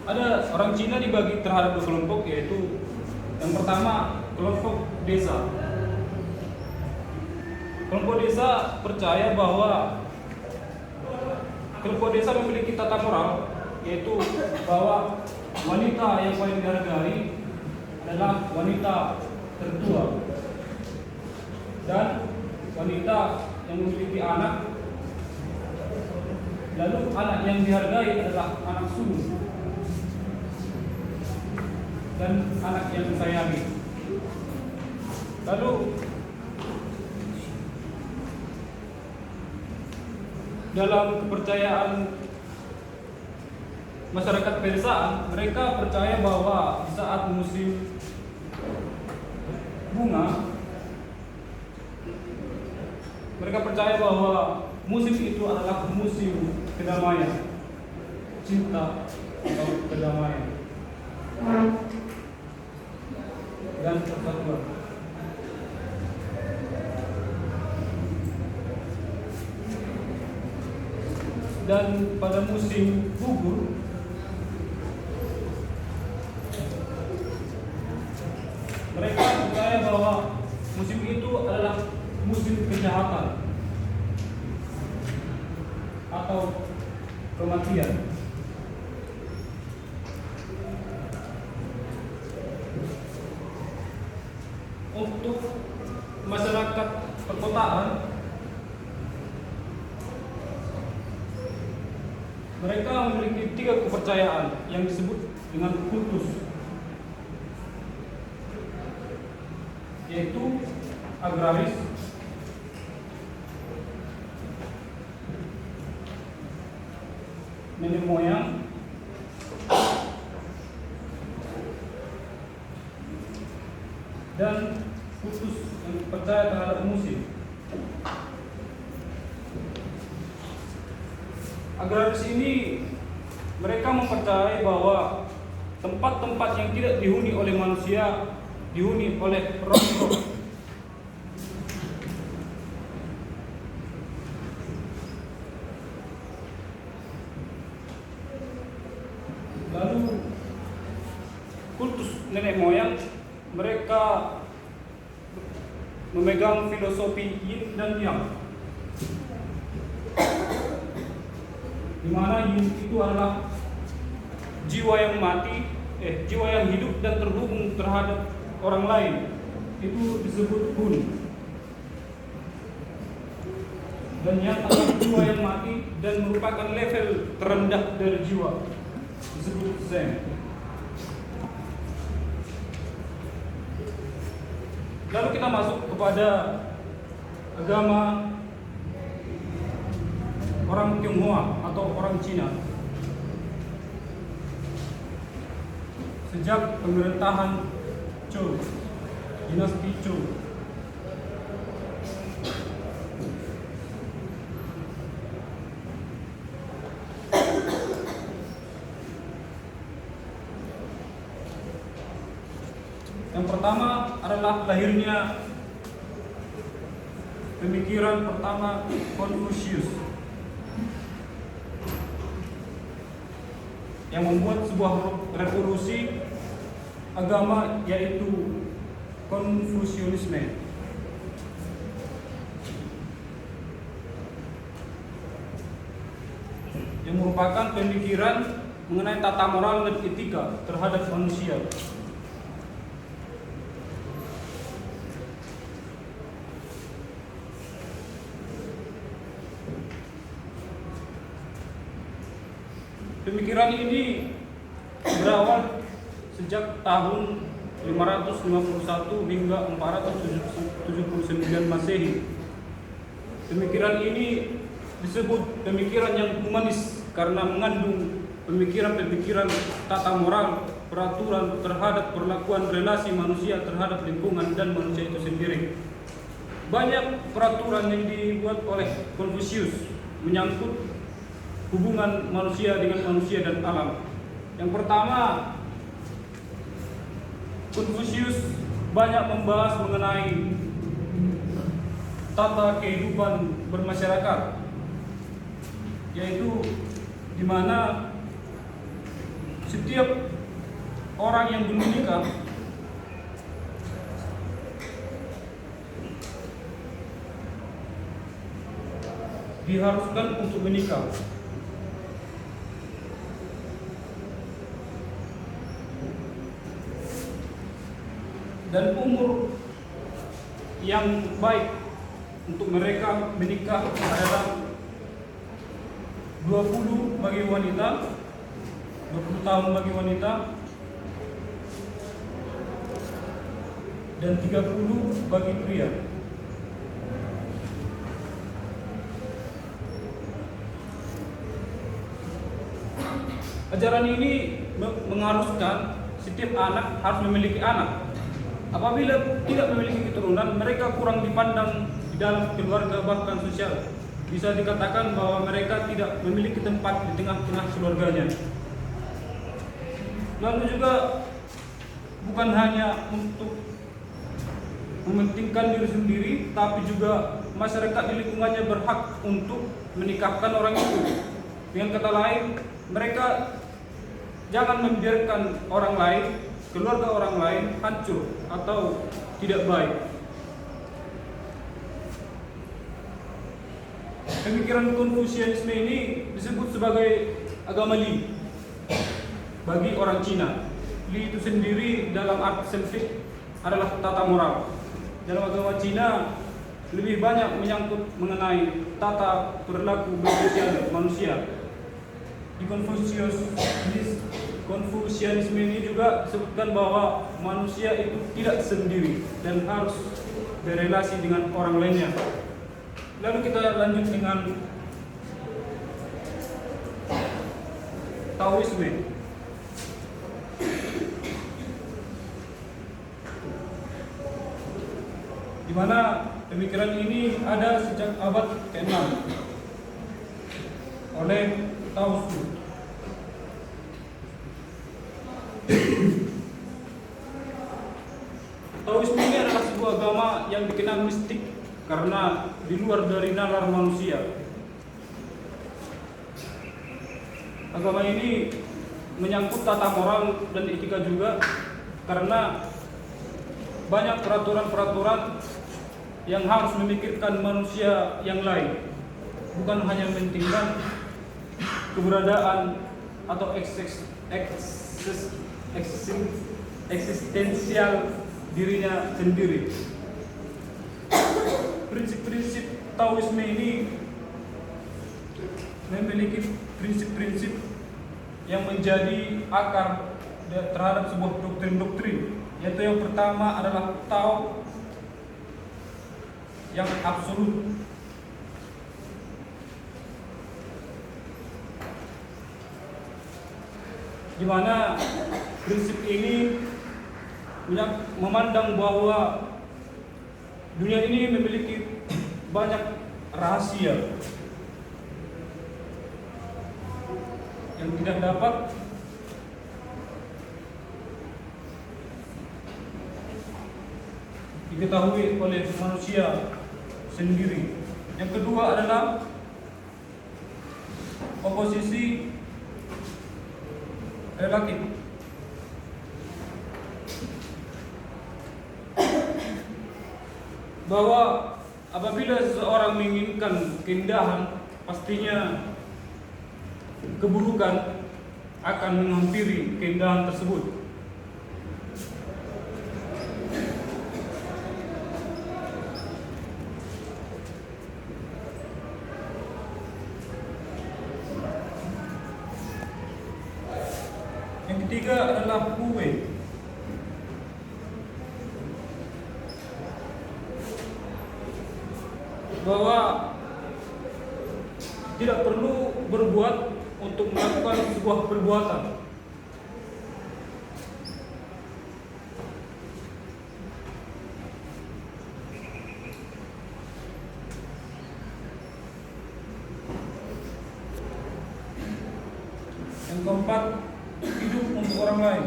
Ada orang Cina dibagi terhadap dua kelompok, yaitu yang pertama kelompok desa. Kelompok desa percaya bahwa kelompok desa memiliki tata moral, yaitu bahwa wanita yang paling dihargai adalah wanita tertua, dan wanita yang memiliki anak, lalu anak yang dihargai adalah anak sulung dan anak yang disayangi. Lalu dalam kepercayaan masyarakat pedesaan, mereka percaya bahwa di saat musim bunga, mereka percaya bahwa musim itu adalah musim kedamaian, cinta atau kedamaian dan persatuan. Dan pada musim gugur, mereka percaya bahwa musim itu adalah musim kejahatan atau kematian. Untuk masyarakat perkotaan, Mereka memiliki 3 kepercayaan yang disebut dengan kultus, yaitu agraris, nenek moyang, dan kultus yang percaya terhadap musim. Agraris ini mereka mempercayai bahwa tempat-tempat yang tidak dihuni oleh manusia dihuni oleh roh-roh. Lalu kultus nenek moyang, mereka memegang filosofi yin dan yang, di mana yin itu adalah jiwa yang hidup dan terhubung terhadap orang lain, itu disebut hun. Dan yang adalah jiwa yang mati dan merupakan level terendah dari jiwa, disebut zen. Lalu kita masuk kepada agama orang Tionghoa atau orang Cina. Sejak pemerintahan Zhou, dinasti Zhou, yang pertama adalah lahirnya pemikiran pertama Confucius yang membuat sebuah revolusi agama, yaitu Konfusianisme. Yang merupakan pemikiran mengenai tata moral dan etika terhadap manusia. Pemikiran ini berawal sejak tahun 551 hingga 479 Masehi. Pemikiran ini disebut pemikiran yang humanis karena mengandung pemikiran-pemikiran tata moral, peraturan terhadap perlakuan relasi manusia terhadap lingkungan dan manusia itu sendiri. Banyak peraturan yang dibuat oleh Confucius menyangkut hubungan manusia dengan manusia dan alam. Yang pertama, Confucius banyak membahas mengenai tata kehidupan bermasyarakat, yaitu di mana setiap orang yang belum menikah diharuskan untuk menikah. Dan umur yang baik untuk mereka menikah adalah 20 bagi wanita, 20 tahun bagi wanita, dan 30 bagi pria. Ajaran ini mengharuskan setiap anak harus memiliki anak. Apabila tidak memiliki keturunan, mereka kurang dipandang di dalam keluarga, bahkan sosial. Bisa dikatakan bahwa mereka tidak memiliki tempat di tengah-tengah keluarganya. Lalu juga bukan hanya untuk mementingkan diri sendiri, tapi juga masyarakat di lingkungannya berhak untuk menikahkan orang itu. Dengan kata lain, mereka jangan membiarkan orang lain, keluarga orang lain hancur atau tidak baik. Pemikiran Konfusianisme ini disebut sebagai agama Li bagi orang Cina. Li itu sendiri dalam arti selfik adalah tata moral. Dalam agama Cina lebih banyak menyangkut mengenai tata perilaku bersosial manusia. Di Konfusianisme ini juga disebutkan bahwa manusia itu tidak sendiri dan harus berelasi dengan orang lainnya. Lalu kita lanjut dengan Taoisme. Di mana pemikiran ini ada sejak abad ke-6 oleh Tao Su. Taoisme ini adalah sebuah agama yang dikenal mistik karena di luar dari nalar manusia. Agama ini menyangkut tata moral dan etika juga karena banyak peraturan-peraturan yang harus memikirkan manusia yang lain, bukan hanya mementingkan keberadaan atau eksistensial dirinya sendiri. Prinsip-prinsip Taoisme ini memiliki prinsip-prinsip yang menjadi akar terhadap sebuah doktrin-doktrin, yaitu yang pertama adalah Tao yang absolut. Di mana prinsip ini memandang bahwa dunia ini memiliki banyak rahasia yang tidak dapat diketahui oleh manusia sendiri. Yang kedua adalah oposisi relatif. Bahwa apabila seseorang menginginkan keindahan, pastinya keburukan akan menghampiri keindahan tersebut. Yang ketiga adalah Wu-Wei. Bahwa tidak perlu berbuat untuk melakukan sebuah perbuatan. Yang keempat, hidup untuk orang lain.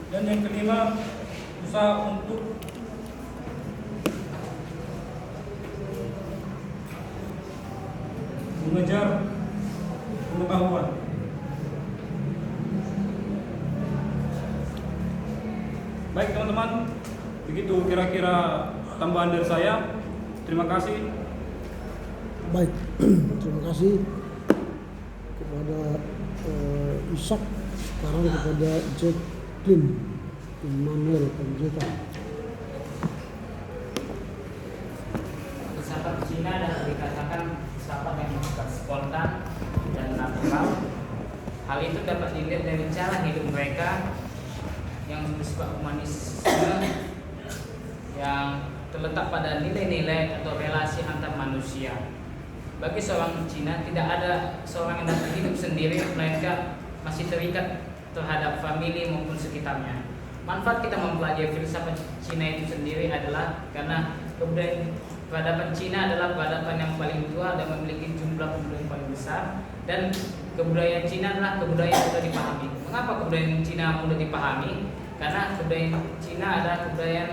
Dan yang kelima, usaha untuk mengejar pengetahuan. Baik teman-teman, begitu kira-kira tambahan dari saya. Terima kasih. Baik, terima kasih kepada Ishak, sekarang kepada Jacqueline Immanuel Panjaitan. Filsafat Cina dapat dikatakan filsafat yang bersifat spontan dan natural. Hal itu dapat dilihat dari cara hidup mereka yang bersifat humanisme, yang terletak pada nilai-nilai atau relasi antar manusia. Bagi seorang Cina, tidak ada seorang yang dapat hidup sendiri, melainkan masih terikat terhadap famili maupun sekitarnya. Manfaat kita mempelajari filsafat Cina itu sendiri adalah karena kebudayaan peradaban Cina adalah peradaban yang paling tua dan memiliki jumlah penduduk yang paling besar, dan kebudayaan Cina adalah kebudayaan yang mudah dipahami. Mengapa kebudayaan Cina mudah dipahami? Karena kebudayaan Cina adalah kebudayaan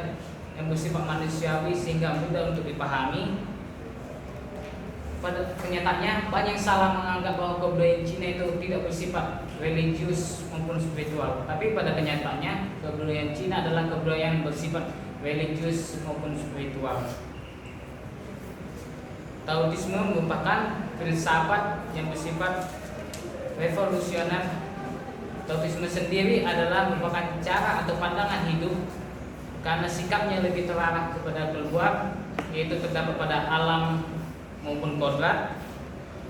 yang bersifat manusiawi sehingga mudah untuk dipahami. Pada kenyataannya banyak yang salah menganggap bahwa kebudayaan Cina itu tidak bersifat religius maupun spiritual. Tapi pada kenyataannya kebudayaan Cina adalah kebudayaan bersifat religius maupun spiritual. Taoisme merupakan filsafat yang bersifat revolusioner. Taoisme sendiri adalah merupakan cara atau pandangan hidup karena sikapnya lebih terarah kepada keluar, yaitu terdapat pada alam maupun kodrat.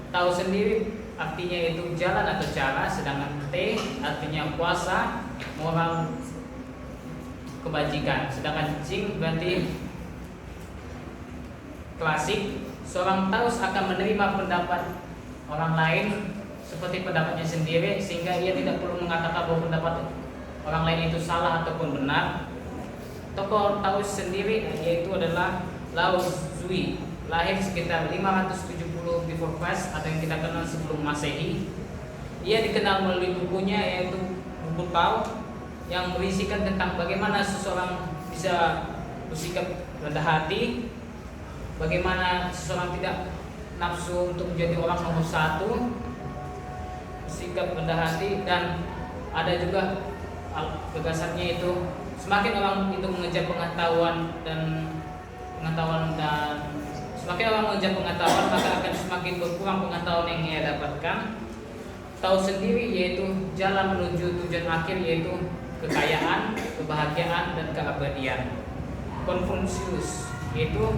Tahu sendiri artinya itu jalan atau cara, sedangkan T artinya kuasa, moral, kebajikan. Sedangkan Jing berarti klasik. Seorang Taus akan menerima pendapat orang lain seperti pendapatnya sendiri, sehingga ia tidak perlu mengatakan bahwa pendapat orang lain itu salah ataupun benar. Tokoh Taus sendiri yaitu adalah Lao Zui, lahir sekitar 570 before Christ atau yang kita kenal sebelum Masehi. Ia dikenal melalui bukunya yaitu buku Tao yang berisikan tentang bagaimana seseorang bisa bersikap rendah hati, bagaimana seseorang tidak nafsu untuk menjadi orang nomor satu, bersikap rendah hati, dan ada juga gagasannya itu semakin orang itu mengejar pengetahuan dan semakin orang mengejar pengetahuan, maka akan semakin berkurang pengetahuan yang ia dapatkan. Tahu sendiri yaitu jalan menuju tujuan akhir, yaitu kekayaan, kebahagiaan, dan keabadian. Konfusius yaitu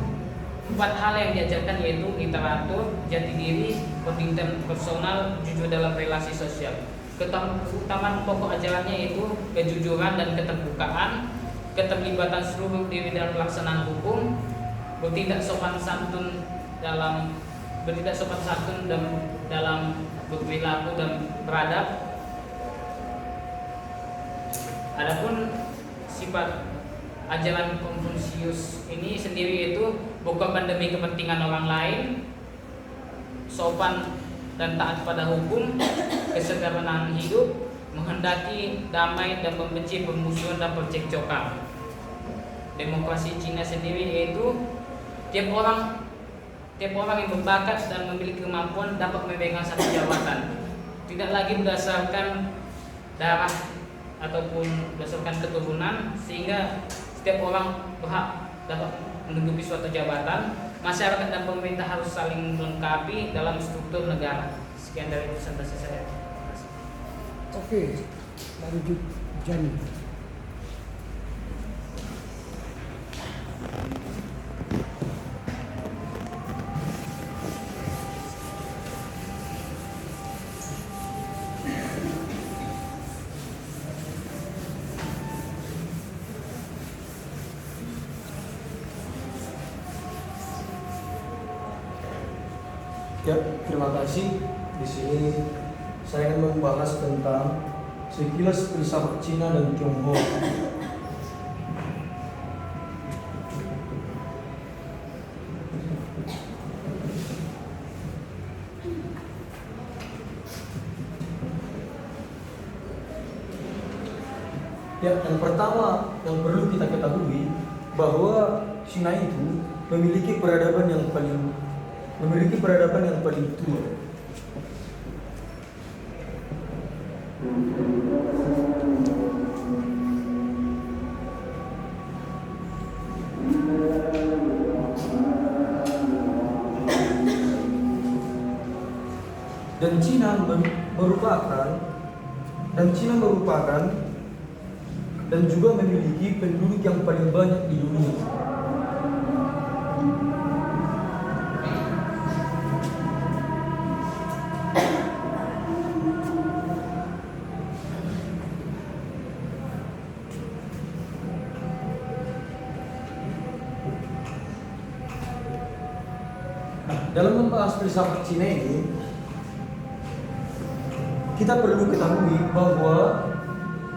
4 hal yang diajarkan, yaitu literatur, jati diri, pendidikan personal, jujur dalam relasi sosial. Keutamaan pokok ajarannya yaitu kejujuran dan keterbukaan, keterlibatan seluruh diri dalam pelaksanaan hukum, bertindak sopan santun dalam berperilaku dan beradab. Adapun sifat ajaran Konfusius ini sendiri itu bukan demi kepentingan orang lain, sopan dan taat pada hukum, kesederhanaan hidup, menghendaki damai dan membenci permusuhan dan percekcokan. Demokrasi Cina sendiri yaitu tiap orang yang berbakat dan memiliki kemampuan dapat memegang satu jabatan, tidak lagi berdasarkan darah ataupun berdasarkan keturunan, sehingga setiap orang berhak dapat menduduki suatu jabatan. Masyarakat dan pemerintah harus saling melengkapi dalam struktur negara. Sekian dari presentasi saya. Oke, lanjut Jani. Ya, terima kasih. Di sini saya akan membahas tentang sekilas filsafat Cina dan Tionghoa. Ya, yang pertama yang perlu kita ketahui bahwa Cina itu memiliki peradaban yang paling tua. Dan Cina merupakan dan juga memiliki penduduk yang paling banyak di dunia. Dalam membahas filsafat Cina ini, kita perlu ketahui bahwa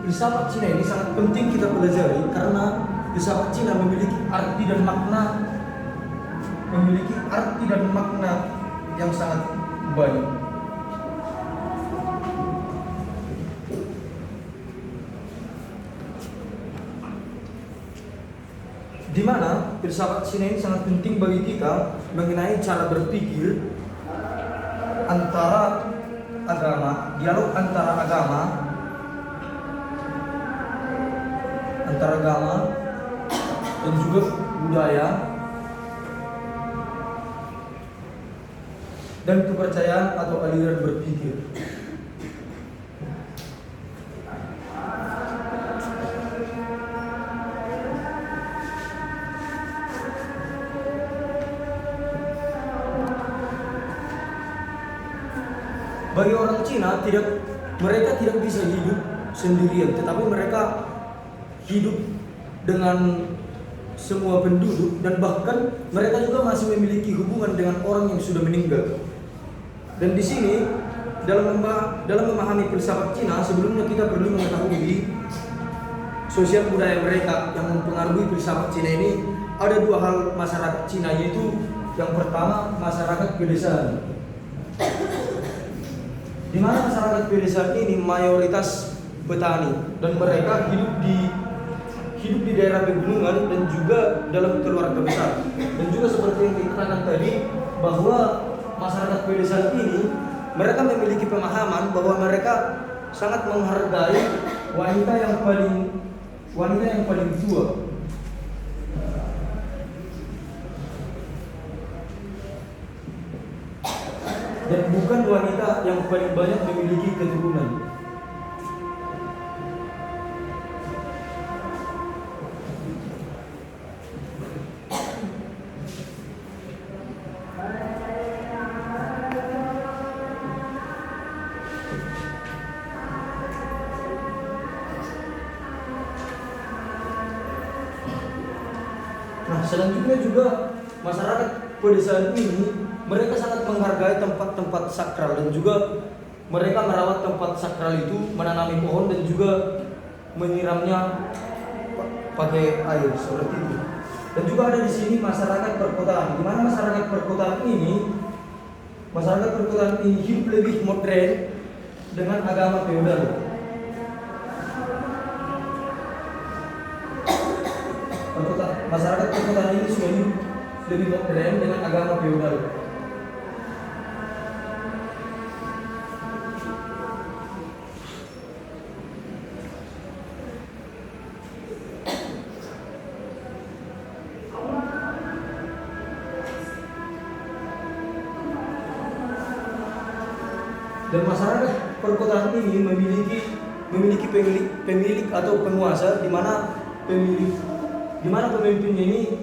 filsafat Cina ini sangat penting kita pelajari karena filsafat Cina memiliki arti dan makna yang sangat banyak. Di mana filsafat Cina ini sangat penting bagi kita mengenai cara berpikir antara agama, dialog antara agama dan juga budaya dan kepercayaan atau aliran berpikir. bagi orang Cina mereka tidak bisa hidup sendirian, tetapi mereka hidup dengan semua penduduk, dan bahkan mereka juga masih memiliki hubungan dengan orang yang sudah meninggal. Dan di sini dalam memahami filsafat Cina, sebelumnya kita perlu mengetahui sosial budaya mereka yang mempengaruhi filsafat Cina ini. Ada dua hal masyarakat Cina, yaitu yang pertama masyarakat pedesaan, di mana masyarakat pedesaan ini mayoritas petani dan mereka hidup di daerah pegunungan dan juga dalam keluarga besar. Dan juga seperti yang dikatakan tadi, bahwa masyarakat pedesaan ini mereka memiliki pemahaman bahwa mereka sangat menghargai wanita yang paling tua. Dan bukan wanita yang paling banyak memiliki keturunan. Nah, selanjutnya juga masyarakat pedesaan ini mereka sangat menghargai tempat-tempat sakral, dan juga mereka merawat tempat sakral itu, menanami pohon dan juga menyiramnya pakai air seperti itu. Dan juga ada di sini masyarakat perkotaan, di mana masyarakat perkotaan ini hidup lebih modern dengan agama feodal. Masyarakat perkotaan ini sudah hidup lebih modern dengan agama feodal. Dan masyarakat perkotaan ini memiliki pemilik atau penguasa, di mana pemimpinnya ini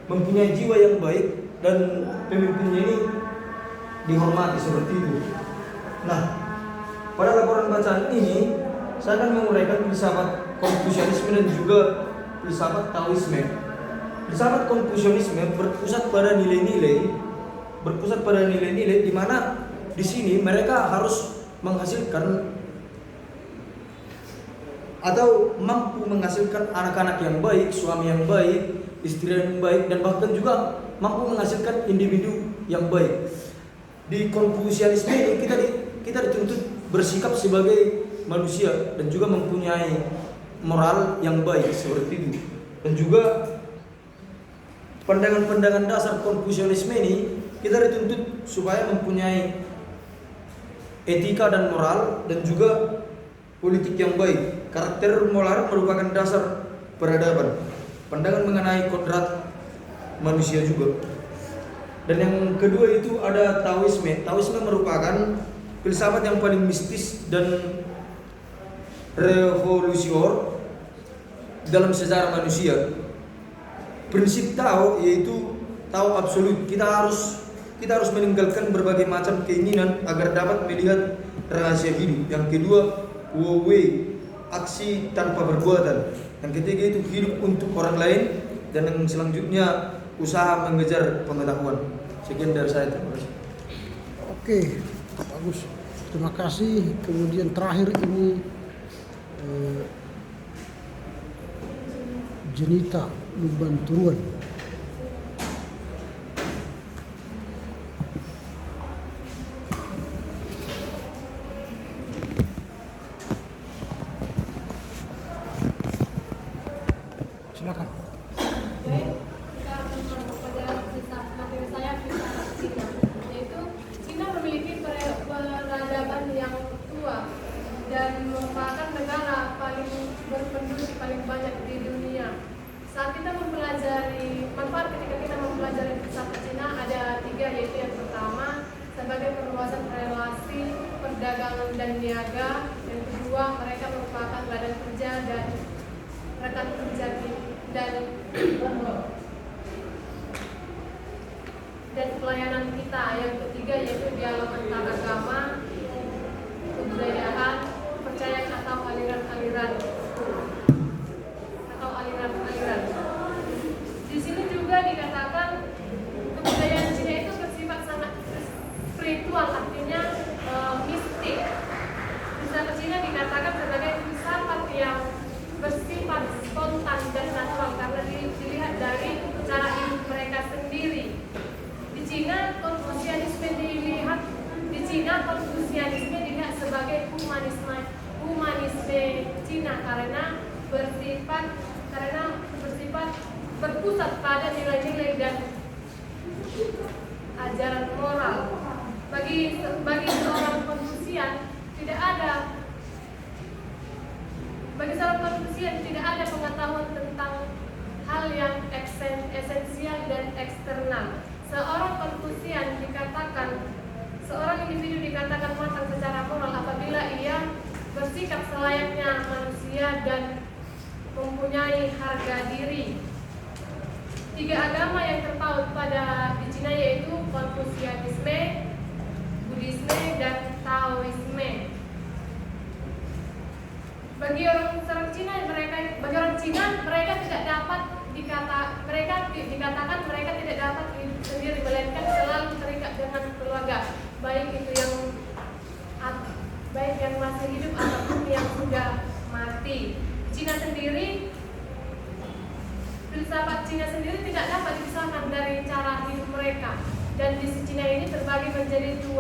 mempunyai jiwa yang baik dan pemimpinnya ini dihormati seperti itu. Nah, pada laporan bacaan ini saya akan menguraikan filsafat Konfusianisme dan juga filsafat Taoisme. Filsafat Konfusianisme berpusat pada nilai-nilai di mana di sini mereka harus menghasilkan atau mampu menghasilkan anak-anak yang baik, suami yang baik, istri yang baik, dan bahkan juga mampu menghasilkan individu yang baik. Di Konfusianisme ini kita dituntut bersikap sebagai manusia dan juga mempunyai moral yang baik seperti itu. Dan juga pandangan-pandangan dasar Konfusianisme ini kita dituntut supaya mempunyai etika dan moral dan juga politik yang baik. Karakter moral merupakan dasar peradaban. Pandangan mengenai kodrat manusia juga. Dan yang kedua itu ada Taoisme. Taoisme merupakan filsafat yang paling mistis dan revolusioner dalam sejarah manusia. Prinsip Tao yaitu Tao absolut. Kita harus meninggalkan berbagai macam keinginan agar dapat melihat rahasia hidup. Yang kedua, Wu Wei, aksi tanpa perbuatan. Yang ketiga itu hidup untuk orang lain. Dan yang selanjutnya, usaha mengejar pengetahuan. Sekian dari saya, terima kasih. Oke, bagus. Terima kasih. Kemudian terakhir ini Jenita Lubanturuan. Silakan. Peradaban yang tua dan merupakan negara paling berpenduduk paling banyak di dunia. Saat kita mempelajari manfaat ketika kita mempelajari filsafat Cina ada 3, yaitu yang pertama sebagai perluasan relasi perdagangan dan niaga. Yang kedua, mereka merupakan ladang kerja dan rekan kerja dan pelayanan kita. Yang ketiga yaitu dialog antar agama. kebudayaan, kepercayaan atau aliran-aliran. Di sini juga dikatakan kebudayaan Cina itu bersifat sangat spiritual, artinya mistik. Filsafat Cina dikatakan sebagai filsafat yang bersifat spontan dan natural karena dilihat dari cara hidup mereka sendiri. Di Cina Konfusianisme dilihat sebagai humanisme Cina karena bersifat berpusat pada nilai-nilai dan ajaran moral. Bagi seorang Konfusian tidak ada pengetahuan tentang hal yang esensial dan eksternal. Seorang individu dikatakan matang secara moral apabila ia bersikap selayaknya manusia dan mempunyai harga diri. 3 agama yang terpaut di Cina yaitu Konfusianisme, Buddhisme, dan Taoisme. Bagi orang Cina mereka tidak dapat dikatakan mereka tidak dapat hidup sendiri, melainkan selalu terikat dengan keluarga, baik yang masih hidup ataupun yang sudah mati. Filsafat Cina sendiri tidak dapat dipisahkan dari cara hidup mereka, dan di Cina ini terbagi menjadi 2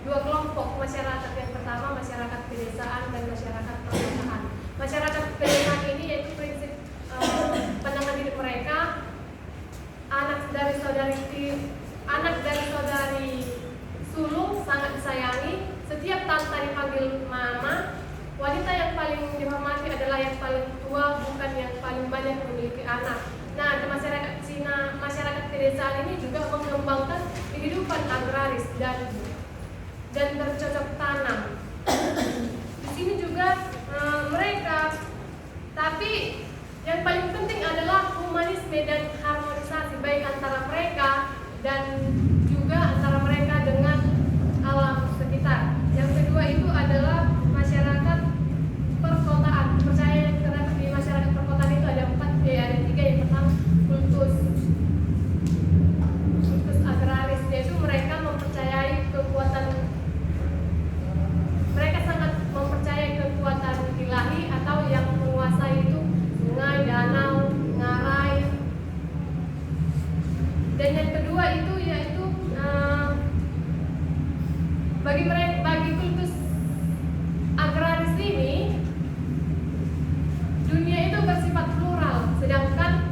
kelompok masyarakat. Yang pertama masyarakat pedesaan dan masyarakat perkotaan. Masyarakat pedesaan ini yaitu prinsip pandangan hidup mereka, anak dari saudari sulung sangat disayangi, setiap tante dipanggil mama, wanita yang paling dihormati adalah yang paling tua, bukan yang paling banyak memiliki anak. Nah, di masyarakat Cina, masyarakat pedesaan ini juga mengembangkan kehidupan agraris dan bercocok tanam. Di sini juga tapi yang paling penting adalah humanisme dan harmonisasi baik antara mereka dan juga antara mereka dengan alam sekitar. Yang kedua itu adalah masyarakat perkotaan. Percaya yang terdapat di masyarakat perkotaan itu ada 3. Yang pertama kultus agraris, yaitu mereka sangat mempercayai kekuatan ilahi atau yang menguasai itu sungai, danau, ngarai. Dan yang kedua itu yaitu bagi kultus agraris ini, dunia itu bersifat plural, sedangkan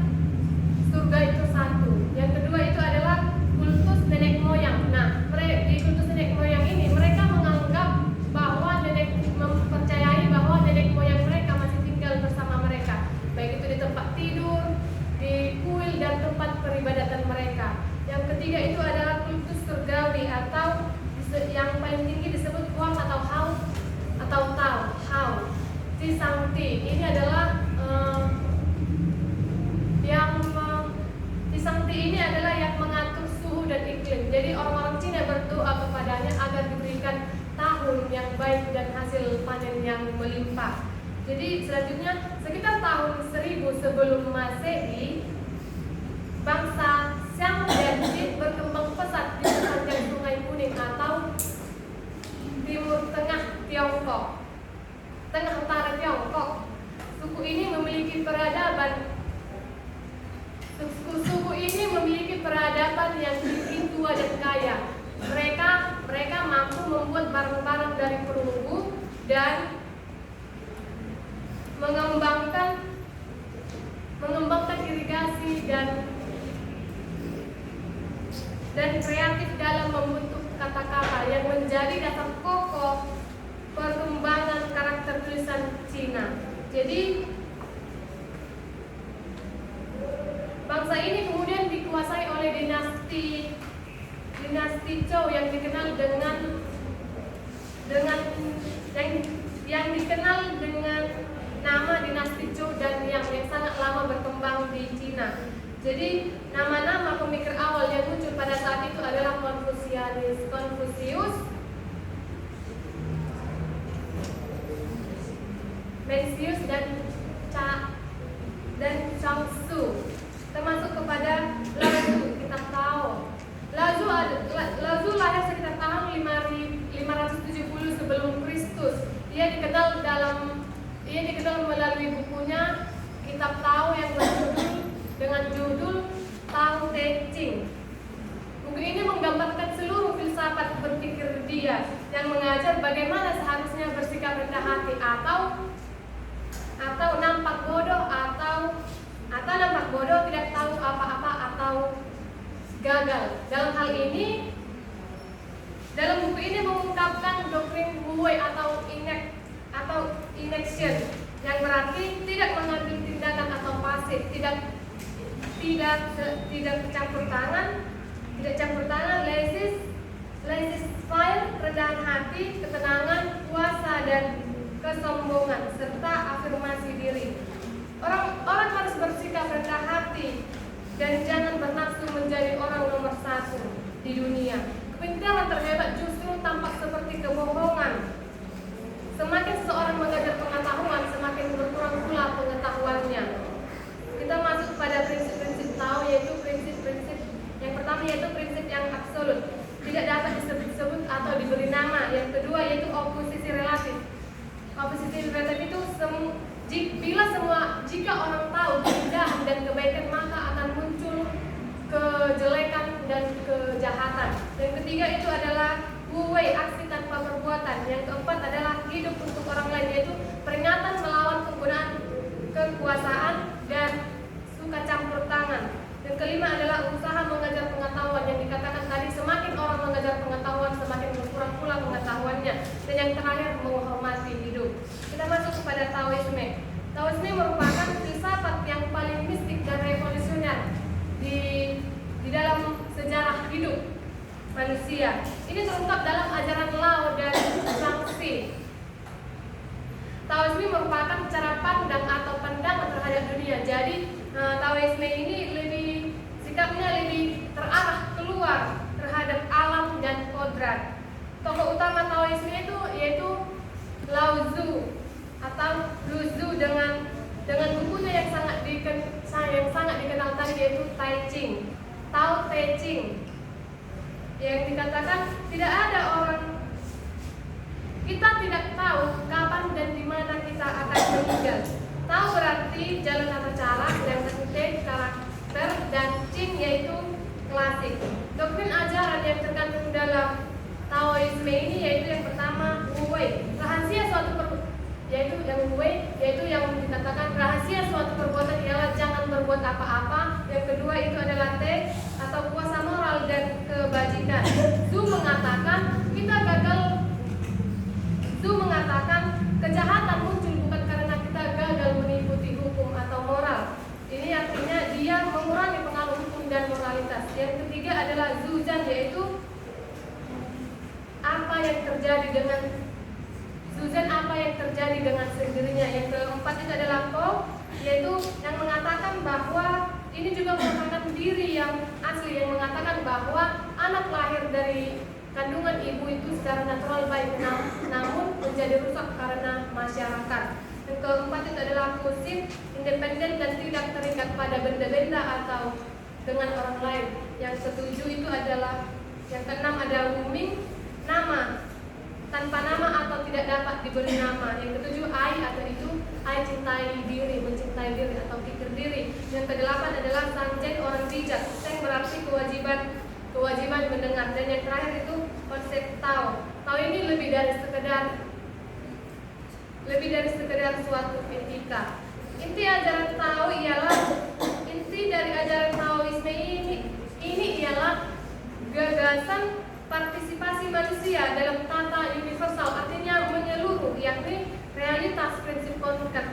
surga itu satu. Yang kedua itu adalah kultus nenek moyang. Nah, di kultus nenek moyang ini mereka menganggap bahwa mempercayai bahwa nenek moyang mereka masih tinggal bersama mereka, baik itu di tempat tidur, di kuil, dan tempat peribadatan mereka. Yang ketiga itu adalah kultus surgawi atau yang paling tinggi disebut Huang atau Hao atau Tao, Hao, Tisangti. Ini adalah Tisangti ini adalah yang mengatur suhu dan iklim. Jadi orang-orang Cina berdoa kepadanya agar diberikan tahun yang baik dan hasil panen yang melimpah. Jadi selanjutnya sekitar tahun 1000 sebelum Masehi, bangsa Xiang dan Jin berkembang pesat di sepanjang Sungai Kuning atau timur tengah Tiongkok, tengah utara Tiongkok. Suku ini memiliki peradaban yang tinggi, tua, dan kaya. Mereka mampu membuat barang-barang dari perunggu dan mengembangkan irigasi dan kreatif dalam membentuk kata-kata yang menjadi dasar pokok perkembangan karakter tulisan Cina. Jadi bangsa ini kemudian dikuasai oleh dinasti Zhou yang dikenal dengan nama dinasti Zhou dan yang sangat lama berkembang di Cina. Jadi nama-nama pemikir awal yang muncul pada saat itu adalah Konfusius, Mencius dan Changsu, termasuk kepada Laozu. Kita tahu Laozu lahir sekitar tahun 570 sebelum Kristus. Dia dikenal melalui bukunya Kitab Tao yang dengan judul Tao Te Ching. Buku ini menggambarkan seluruh filsafat berpikir dia yang mengajar bagaimana seharusnya bersikap rendah hati atau nampak bodoh atau nampak bodoh, tidak tahu apa-apa atau gagal. Dalam hal ini, dalam buku ini mengungkapkan doktrin Wu Wei atau inaction, yang berarti tidak mengambil tindakan atau pasif, tidak campur tangan, laissez-faire, rendahan hati, ketenangan, puasa dan kesombongan, serta afirmasi diri. Orang harus bersikap rendah hati dan jangan bernafsu menjadi orang nomor satu di dunia. Kepintaran terhebat justru tampak seperti kebohongan. Semakin seseorang mengajar pengetahuan, semakin berkurang pula pengetahuannya. Kita masuk pada prinsip-prinsip Tao, yaitu prinsip-prinsip yang pertama yaitu prinsip yang absolut, tidak dapat disebut-sebut atau diberi nama. Yang kedua yaitu oposisi relatif. Oposisi relatif itu jika orang tahu keindahan dan kebaikan, maka akan muncul kejelekan dan kejahatan. Yang ketiga itu adalah Wu Wei, aksi tanpa perbuatan. Yang keempat adalah hidup untuk orang lain, yaitu peringatan melawan penggunaan kekuasaan dan suka campur tangan. Yang kelima adalah usaha mengajar pengetahuan, yang dikatakan tadi semakin orang mengajar pengetahuan semakin berkurang pula pengetahuannya. Dan yang terakhir menghormati hidup. Kita masuk kepada Taoisme. Taoisme merupakan filsafat yang paling mistik dan revolusioner di dalam sejarah hidup manusia. Ini terungkap dalam ajaran Lao dan Zhangxi. Taoisme merupakan cara pandang atau pandangan terhadap dunia. Jadi Taoisme ini sikapnya lebih terarah keluar terhadap alam dan kodrat. Tokoh utama Taoisme itu yaitu Laozu atau Luzu dengan bukunya yang sangat dikenal tadi, yaitu Tai Ching, Tao Te Ching, yang dikatakan tidak ada orang, kita tidak tahu kapan dan di mana kita akan meninggal. Tao berarti jalan atau cara, sedangkan Te karakter dan Ching yaitu klasik. Doktrin ajaran yang terkandung dalam Taoisme ini yaitu yang pertama Wu Wei, rahasia suatu yaitu yang dikatakan rahasia suatu perbuatan ialah jangan berbuat apa-apa. Yang kedua itu adalah Te atau puasa moral dan kebajikan. Zhu mengatakan kejahatan muncul bukan karena kita gagal mengikuti hukum atau moral. Ini artinya dia mengurangi pengaruh hukum dan moralitas. Yang ketiga adalah Zuzan, yaitu apa yang terjadi dengan sendirinya. Yang keempat itu adalah Po, yaitu yang mengatakan bahwa ini juga merupakan diri yang asli, yang mengatakan bahwa anak lahir dari kandungan ibu itu secara natural baik, namun menjadi rusak karena masyarakat. Yang keempat itu adalah Kusin, independen dan tidak terikat pada benda-benda atau dengan orang lain. Yang ketujuh itu adalah, yang keenam ada Wuming, nama, tanpa nama atau tidak dapat diberi nama. Yang ketujuh Ai atau itu Ai cintai diri, mencintai diri atau pikir diri. Yang kedelapan adalah Sanjen, orang bijak, yang berarti kewajiban mendengar. Dan yang terakhir itu konsep Tao. Tao ini lebih dari sekedar suatu etika. Inti dari ajaran Taoisme ini ialah gagasan partisipasi manusia dalam tata universal, artinya menyeluruh, yakni realitas prinsip konkret.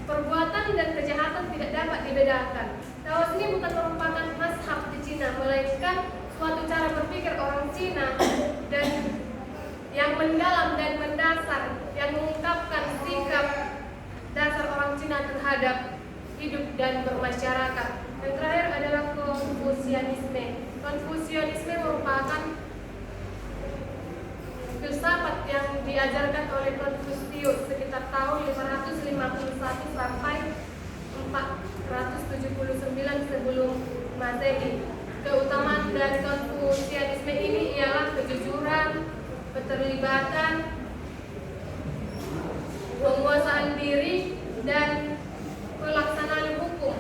Perbuatan dan kejahatan tidak dapat dibedakan. Taoisme ini bukan merupakan mazhab di Cina, melainkan suatu cara berpikir orang Cina dan yang mendalam dan mendasar, yang mengungkapkan sikap dasar orang Cina terhadap hidup dan bermasyarakat. Yang terakhir adalah Konfusianisme. Konfusianisme merupakan filsafat yang diajarkan oleh Confucius sekitar tahun 551 sampai 479 sebelum Masehi. Keutamaan dari Konfusianisme ini ialah kejujuran, keterlibatan, penguasaan diri, dan pelaksanaan hukum.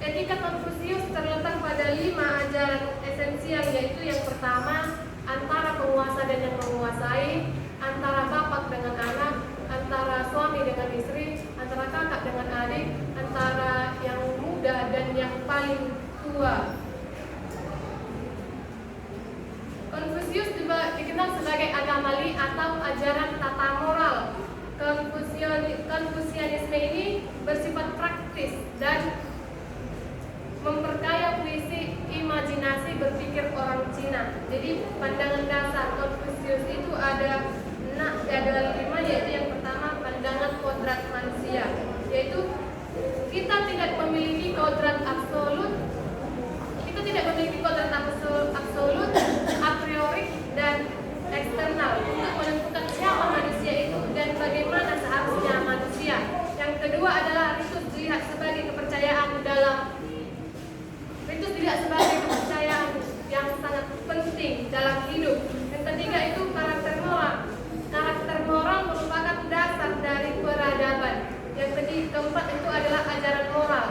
Etika Konfusius terletak pada 5 ajaran esensial, yaitu yang pertama, antara penguasa dan yang menguasai, antara bapak dengan anak, antara suami dengan istri, antara kakak dengan adik, antara yang muda dan yang paling tua. Konfusius juga dikenal sebagai agama Li atau ajaran tata moral. Konfusianisme ini bersifat praktis dan memperkaya puisi imajinasi berpikir orang Cina. Jadi pandangan dasar Konfusius itu ada 5, yaitu yang pertama pandangan kodrat manusia, yaitu kita tidak memiliki kodrat absolut, absolut, a priori dan eksternal untuk menentukan siapa manusia itu dan bagaimana seharusnya manusia. Yang kedua adalah ritus dilihat sebagai kepercayaan yang sangat penting dalam hidup. Yang ketiga itu karakter moral. Karakter moral merupakan dasar dari peradaban. Yang keempat itu adalah ajaran moral.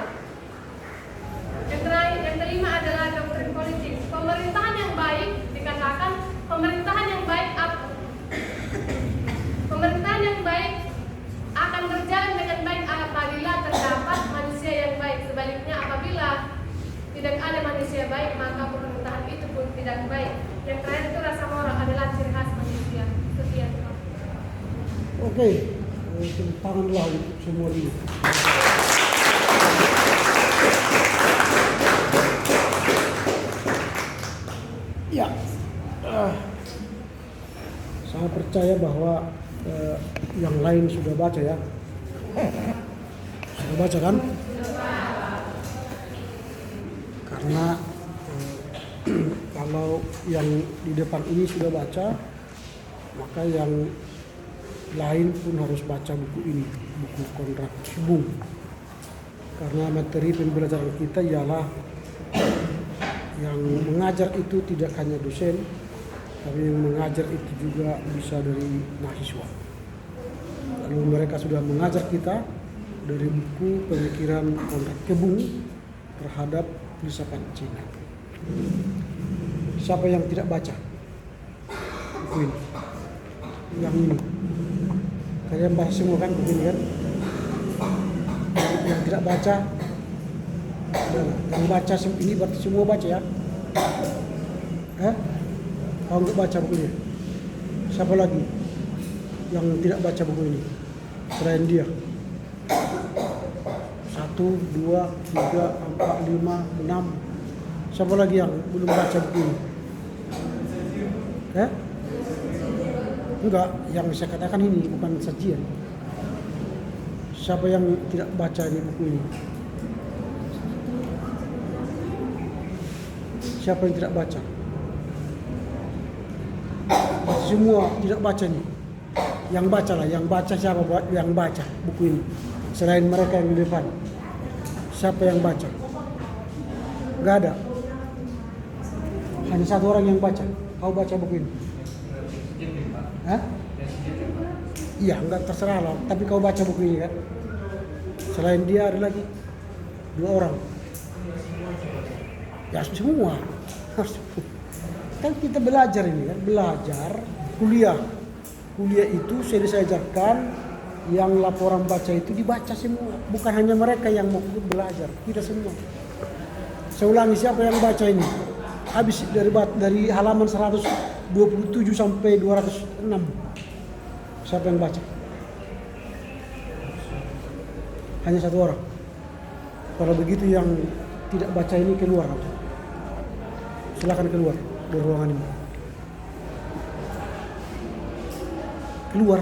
Yang kelima adalah doktrin politik. Pemerintahan yang baik dikatakan pemerintahan yang baik akan berjalan dengan baik apabila terdapat manusia yang baik. Sebaliknya apabila tidak ada manusia baik, maka pemerintahan itu pun tidak baik. Yang terakhir itu rasa moral adalah ciri khas manusia. Sekian. Oke, tepuk tanganlah untuk semua ini. Ya, saya percaya bahwa yang lain sudah baca ya. Sudah baca kan? Karena kalau yang di depan ini sudah baca, maka yang lain pun harus baca buku ini, buku Konrad Subung. Karena materi pembelajaran kita ialah yang mengajar itu tidak hanya dosen, tapi yang mengajar itu juga bisa dari mahasiswa. Lalu mereka sudah mengajar kita dari buku pemikiran Konrad Subung terhadap filsafat Cina. Siapa yang tidak baca buku ini? Yang ini. Kalian baca semua kan buku ini kan? Yang tidak baca, yang baca ini berarti semua baca ya? Kalau nggak baca buku ini, siapa lagi yang tidak baca buku ini selain dia? 1, 2, 3, 4, 5, 6. Siapa lagi yang belum baca buku ini? Enggak, yang saya katakan ini bukan sajian. Siapa yang tidak baca ini buku ini? Siapa yang tidak baca? Semua tidak baca nih. Yang baca lah, yang baca siapa yang baca buku ini? Selain mereka yang di depan. Siapa yang baca? Enggak ada. Hanya satu orang yang baca. Kau baca buku ini? Iya, enggak terserah lah. Tapi kau baca buku ini kan? Selain dia ada lagi 2 orang. Ya semua. Kan kita belajar ini kan, belajar kuliah. Kuliah itu saya ajarkan yang laporan baca itu dibaca semua. Bukan hanya mereka yang mau belajar, kita semua. Saya ulangi, siapa yang baca ini? Habis dari halaman 127 sampai 206. Siapa yang baca? Hanya 1 orang. Kalau begitu yang tidak baca ini keluar. Silakan keluar dari ruangan ini. Keluar.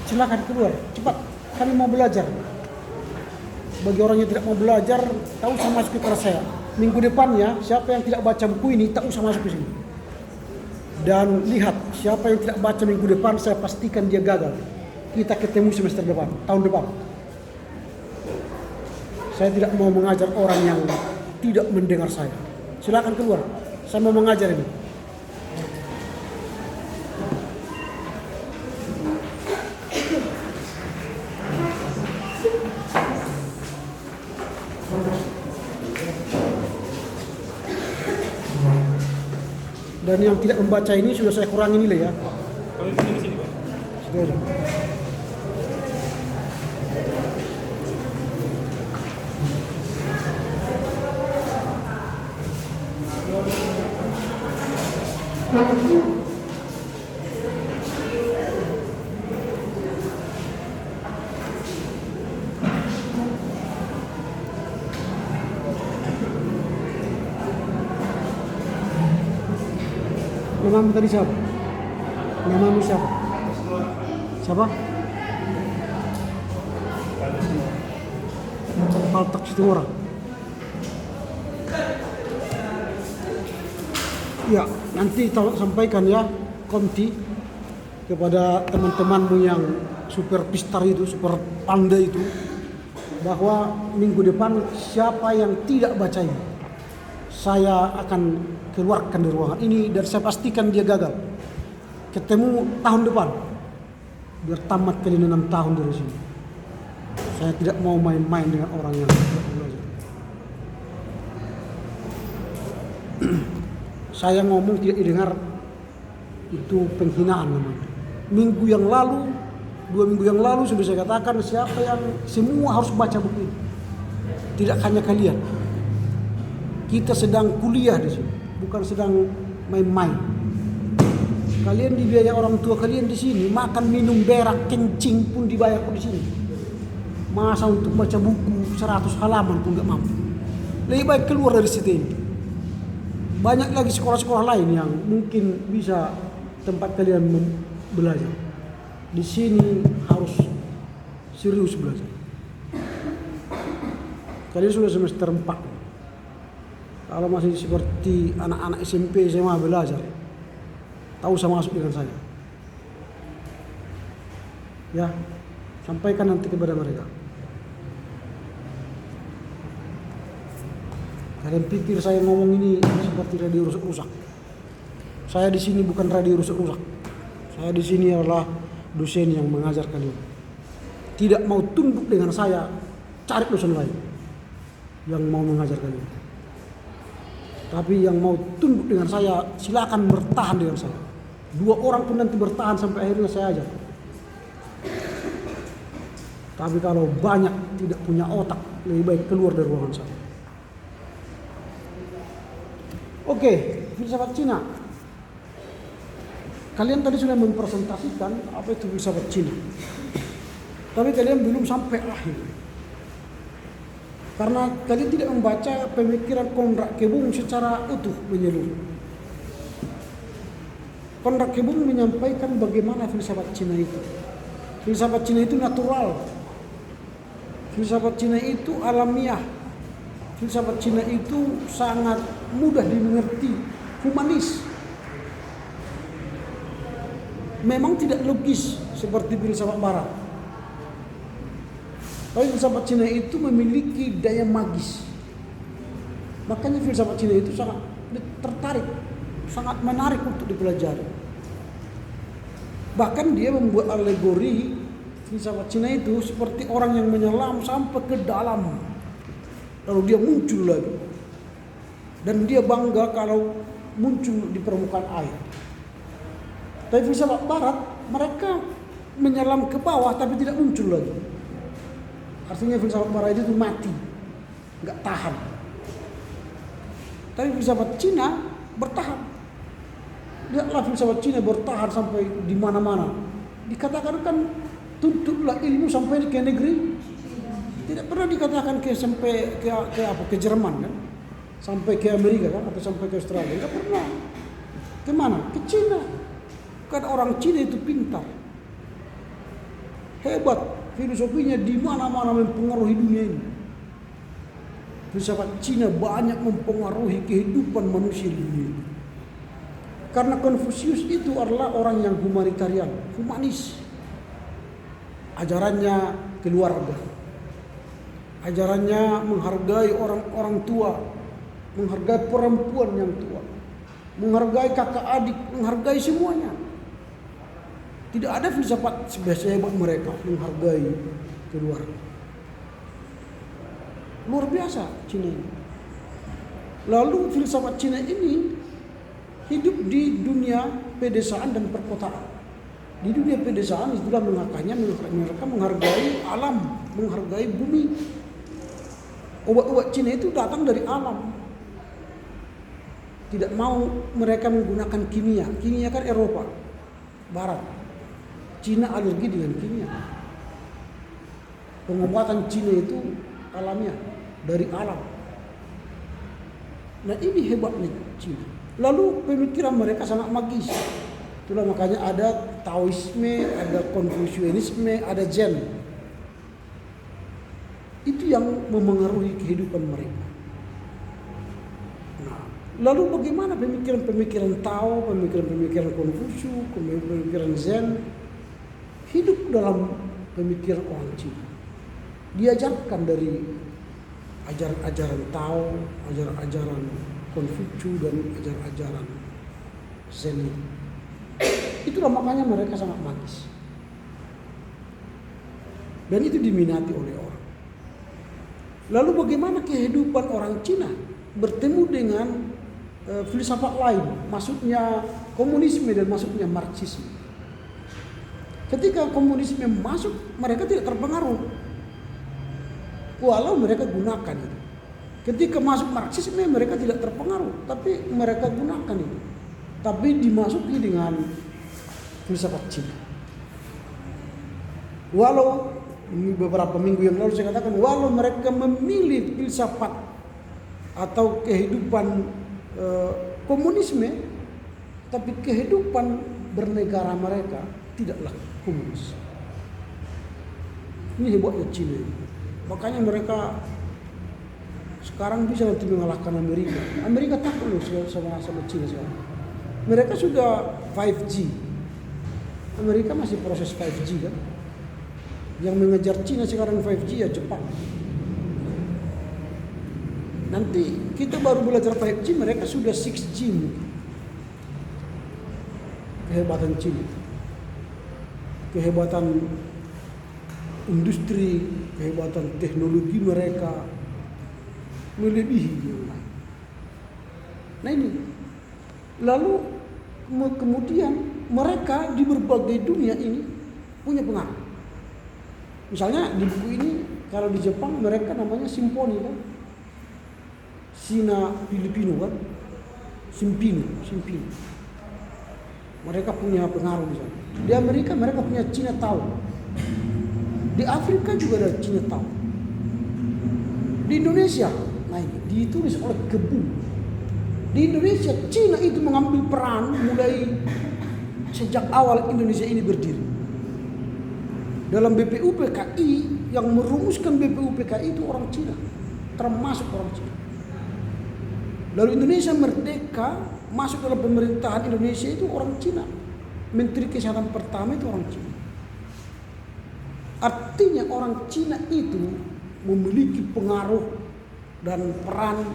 silakan keluar, cepat. Kami mau belajar. Bagi orang yang tidak mau belajar, tak usah masuk ke kelas saya. Minggu depannya, siapa yang tidak baca buku ini, tak usah masuk ke sini. Dan lihat, siapa yang tidak baca minggu depan, saya pastikan dia gagal. Kita ketemu semester depan, tahun depan. Saya tidak mau mengajar orang yang tidak mendengar saya. Silakan keluar, saya mau mengajar ini. Dan yang tidak membaca ini sudah saya kurangi nilai ya. Kalau di sini, Pak. Sudah ada. Namamu tadi siapa? Namamu siapa? Siapa? Paltak Situmora. Ya, nanti sampaikan ya Konti kepada teman-temanmu yang super pistar itu, super pandai itu, bahwa minggu depan siapa yang tidak baca ini, saya akan keluarkan dari ruangan ini dan saya pastikan dia gagal. Ketemu tahun depan, biar tamat kalian 6 tahun dari sini. Saya tidak mau main-main dengan orang yang tidak belajar. Saya ngomong tidak didengar, itu penghinaan namanya. Minggu yang lalu, 2 minggu yang lalu sudah saya katakan siapa yang semua harus baca buku ini. Tidak hanya kalian. Kita sedang kuliah di sini, bukan sedang main-main. Kalian dibiayai orang tua kalian di sini, makan, minum, berak, kencing pun dibayar di sini. Masa untuk baca buku 100 halaman pun gak mampu. Lebih baik keluar dari situ ini. Banyak lagi sekolah-sekolah lain yang mungkin bisa tempat kalian belajar. Di sini harus serius belajar. Kalian sudah semester 4. Kalau masih seperti anak-anak SMP, SMA belajar, tak usah masuk dengan saya. Ya, sampaikan nanti kepada mereka. Kalian pikir saya ngomong ini seperti radio rusak-rusak. Saya di sini bukan radio rusak-rusak. Saya di sini adalah dosen yang mengajar kalian. Tidak mau tunduk dengan saya, cari dosen lain yang mau mengajar kalian. Tapi yang mau tunduk dengan saya, silakan bertahan dengan saya. 2 orang pun nanti bertahan sampai akhirnya saya ajar. Tapi kalau banyak tidak punya otak, lebih baik keluar dari ruangan saya. Oke, filsafat Cina. Kalian tadi sudah mempresentasikan apa itu filsafat Cina. Tapi kalian belum sampai akhir. Karena kalian tidak membaca pemikiran Konrad Kebun secara utuh menyeluruh. Konrad Kebun menyampaikan bagaimana filsafat Cina itu. Filsafat Cina itu natural. Filsafat Cina itu alamiah. Filsafat Cina itu sangat mudah dimengerti, humanis. Memang tidak logis seperti filsafat Barat. Tapi filsafat Cina itu memiliki daya magis. Makanya filsafat Cina itu sangat tertarik, sangat menarik untuk dipelajari. Bahkan dia membuat alegori filsafat Cina itu seperti orang yang menyelam sampai ke dalam, lalu dia muncul lagi. Dan dia bangga kalau muncul di permukaan air. Tapi filsafat Barat, mereka menyelam ke bawah tapi tidak muncul lagi. Artinya filsafat Barat itu mati, nggak tahan. Tapi filsafat Cina bertahan. Lihatlah filsafat Cina bertahan sampai di mana-mana. Dikatakan kan tuntutlah ilmu sampai ke negeri. Tidak pernah dikatakan sampai ke Jerman kan, sampai ke Amerika kan, atau sampai ke Australia. Tidak pernah. Kemana? Ke Cina. Kan orang Cina itu pintar. hebat filosofinya, di mana-mana mempengaruhi dunia ini. Filsafat Cina banyak mempengaruhi kehidupan manusia di dunia. Karena Konfusius itu adalah orang yang humanitarian, humanis. Ajarannya keluarga. Ajarannya menghargai orang-orang tua, menghargai perempuan yang tua, menghargai kakak adik, menghargai semuanya. Tidak ada filsafat sehebat mereka menghargai keluarga. Luar biasa Cina ini. Lalu filsafat Cina ini hidup di dunia pedesaan dan perkotaan. Di dunia pedesaan itulah mereka menghargai alam, menghargai bumi. Obat-obat Cina itu datang dari alam. Tidak mau mereka menggunakan kimia. Kimia kan Eropa Barat. Cina alergi dengan kimia. Pengobatan Cina itu alamiah, dari alam. Nah ini hebatnya Cina. Lalu pemikiran mereka sangat magis. Itulah makanya ada Taoisme, ada Konfusianisme, ada Zen. Itu yang memengaruhi kehidupan mereka. Nah, lalu bagaimana pemikiran-pemikiran Tao, pemikiran-pemikiran Konfusius, pemikiran Zen hidup dalam pemikiran orang Cina? Diajarkan dari ajaran-ajaran Tao, ajaran-ajaran Konfusius dan ajaran-ajaran Zen. Itulah makanya mereka sangat magis. Dan itu diminati oleh orang. Lalu bagaimana kehidupan orang Cina bertemu dengan filsafat lain, maksudnya komunisme dan maksudnya Marxisme. Ketika komunisme masuk, mereka tidak terpengaruh. Walau mereka gunakan itu. Ketika masuk Marxisme, mereka tidak terpengaruh, tapi mereka gunakan itu. Tapi dimasuki dengan filsafat Cina. Walau beberapa minggu yang lalu saya katakan, walau mereka memilih filsafat atau kehidupan komunisme, tapi kehidupan bernegara mereka tidaklah komunis. Ini hebatnya Cina. Makanya mereka sekarang bisa nanti mengalahkan Amerika. Amerika takut loh sama Cina sekarang. Mereka sudah 5G. Amerika masih proses 5G kan. Yang mengejar Cina sekarang 5G ya Jepang. Nanti kita baru belajar 5G, mereka sudah 6G. Kehebatan Cina. Kehebatan industri, kehebatan teknologi mereka melebihi yang lain. Nah ini. Lalu kemudian mereka di berbagai dunia ini punya pengaruh. Misalnya di buku ini, kalau di Jepang mereka namanya simfoni kan, Sina Filipino kan, Simpino. Mereka punya pengaruh misalnya. Di Amerika mereka punya Cina Tao. Di Afrika juga ada Cina Tao. Di Indonesia, nah ini ditulis oleh Kebu. Di Indonesia, Cina itu mengambil peran mulai sejak awal Indonesia ini berdiri. Dalam BPUPKI, yang merumuskan BPUPKI itu orang Cina, termasuk orang Cina. Lalu Indonesia merdeka, masuk dalam pemerintahan Indonesia itu orang Cina. Menteri Kesehatan pertama itu orang Cina. Artinya orang Cina itu memiliki pengaruh dan peran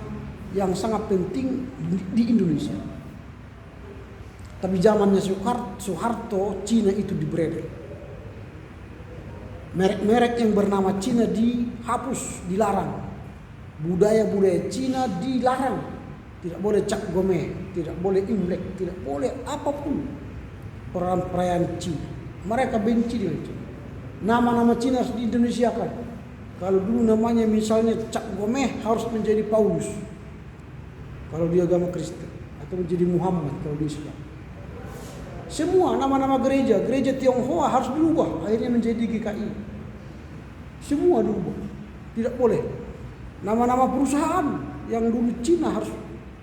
yang sangat penting di Indonesia. Tapi zamannya Soeharto, Cina itu dibredel. Merek-merek yang bernama Cina dihapus, dilarang. Budaya-budaya Cina dilarang. Tidak boleh Cap Gomeh, tidak boleh Imlek, tidak boleh apapun perayaan Cina. Mereka benci dengan Cina. Nama-nama Cina harus di-Indonesiakan. Kalau dulu namanya misalnya Cap Gomeh harus menjadi Paulus kalau di agama Kristen, atau menjadi Muhammad kalau di Islam. Semua nama-nama gereja Tionghoa harus dirubah, akhirnya menjadi GKI. Semua dirubah, tidak boleh. Nama-nama perusahaan yang dulu Cina harus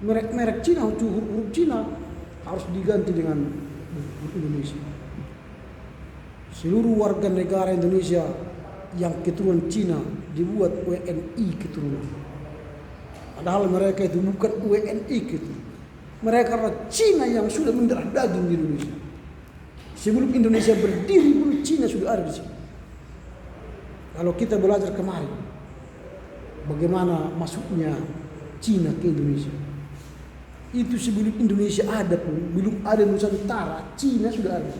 merek Cina, huruf Cina harus diganti dengan Indonesia. seluruh warga negara Indonesia yang keturunan Cina dibuat WNI keturunan. Padahal mereka itu bukan WNI keturunan. Mereka adalah Cina yang sudah mendarah daging di Indonesia. Sebelum Indonesia berdiri pun Cina sudah ada di sini. Kalau kita belajar kemarin, bagaimana masuknya Cina ke Indonesia. Itu sebelum Indonesia ada pun, belum ada Nusantara, Cina sudah ada.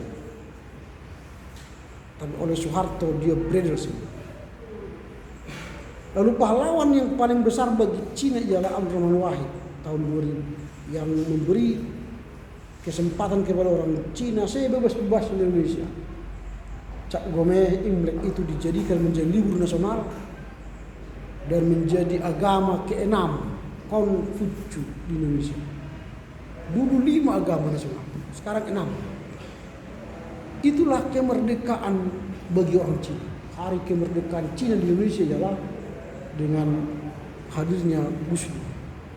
Tapi oleh Soeharto dia beredar semua. Lalu pahlawan yang paling besar bagi Cina ialah Abdurrahman Wahid tahun 2000 yang memberi kesempatan kepada orang Cina saya bebas-bebas di Indonesia. Cap Gome Imlek itu dijadikan menjadi libur nasional dan menjadi agama ke-6 Konfusius di Indonesia. Dulu 5 agama nasional, sekarang 6. Itulah kemerdekaan bagi orang Cina. Hari kemerdekaan Cina di Indonesia ialah dengan hadirnya Gus Dur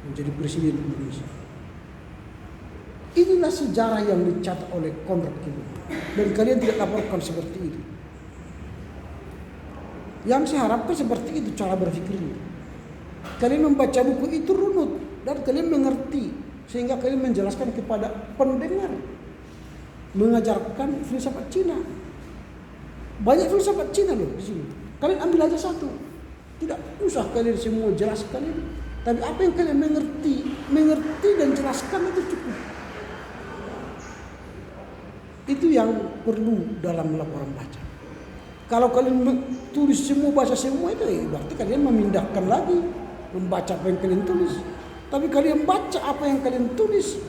menjadi presiden Indonesia. Inilah sejarah yang dicatat oleh Konrad Kinot. Dan kalian tidak laporkan seperti itu. Yang saya harapkan seperti itu cara berpikirnya. Kalian membaca buku itu runut dan kalian mengerti sehingga kalian menjelaskan kepada pendengar, mengajarkan filsafat Cina. Banyak filsafat Cina loh di sini. Kalian ambil aja satu. Tidak usah kalian semua jelaskan ini. Tapi apa yang kalian mengerti dan jelaskan itu cukup. Itu yang perlu dalam laporan baca. Kalau kalian tulis semua, baca semua itu berarti kalian memindahkan lagi membaca apa yang kalian tulis. Tapi kalian baca apa yang kalian tulis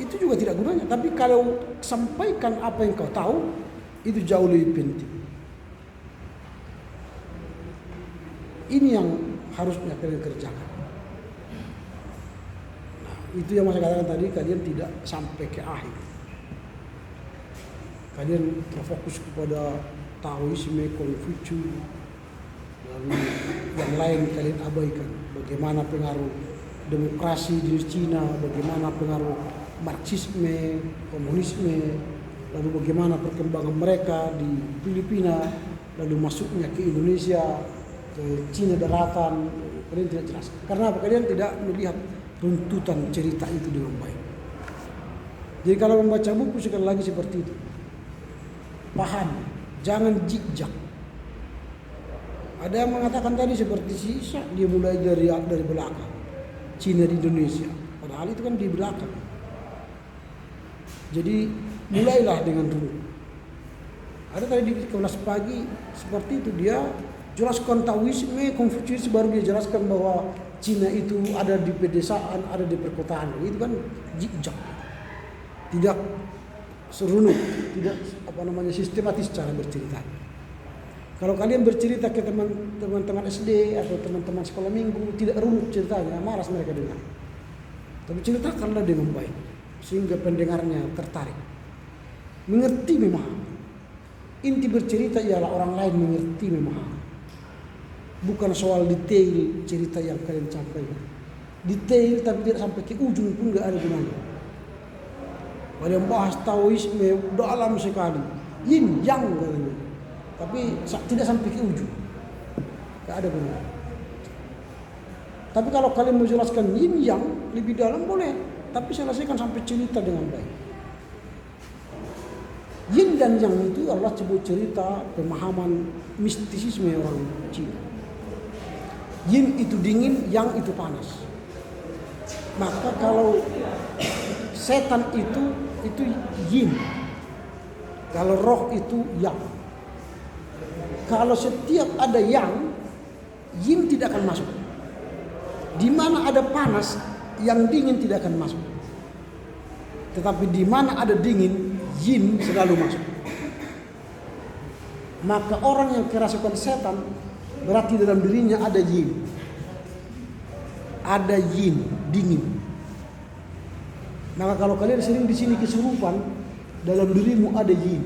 itu juga tidak gunanya. Tapi kalau sampaikan apa yang kau tahu itu jauh lebih penting. Ini yang harusnya kalian kerjakan. Nah, itu yang saya katakan tadi, kalian tidak sampai ke akhir. Kalian terfokus kepada Taoisme, Konfusius, lalu yang lain kalian abaikan. Bagaimana pengaruh demokrasi di Cina, bagaimana pengaruh Marxisme, komunisme, lalu bagaimana perkembangan mereka di Filipina, lalu masuknya ke Indonesia, ke Cina daratan, kalian tidak jelas. Karena apa? Kalian tidak melihat runtutan cerita itu dengan baik. Jadi kalau membaca buku sekali lagi seperti itu, paham, jangan jijak. Ada yang mengatakan tadi seperti sisa dia mulai dari belakang, Cina di Indonesia, padahal itu kan di belakang. Jadi mulailah dengan dulu. Ada tadi di kelas pagi seperti itu, dia jelaskan Taoisme, Konfusius, baru dia jelaskan bahwa Cina itu ada di pedesaan, ada di perkotaan. Itu kan jijak, tidak serunut, tidak sistematis cara bercerita. Kalau kalian bercerita ke teman-teman SD atau teman-teman sekolah minggu, tidak runut ceritanya, malas mereka dengar. Tapi ceritakanlah dengan baik sehingga pendengarnya tertarik, mengerti, memahami. Inti bercerita ialah orang lain mengerti, memahami. Bukan soal detail cerita yang kalian sampaikan. Detail tapi tidak sampai ke ujung pun nggak ada gunanya. Ada yang bahas Taoisme dalam sekali, yin yang katanya, tapi tidak sampai ke ujung, nggak ada gunanya. Tapi kalau kalian menjelaskan yin yang lebih dalam boleh, tapi selesaikan sampai cerita dengan baik. Yin dan yang itu adalah sebuah cerita pemahaman mistisisme orang Cina. Yin itu dingin, yang itu panas. Maka kalau setan itu yin, kalau roh itu yang. Kalau setiap ada yang, yin tidak akan masuk. Di mana ada panas, yang dingin tidak akan masuk. Tetapi di mana ada dingin, yin selalu masuk. Maka orang yang kerasukan setan berarti dalam dirinya ada yin. Ada yin, dingin. Maka kalau kalian sering di sini kesurupan, dalam dirimu ada yin,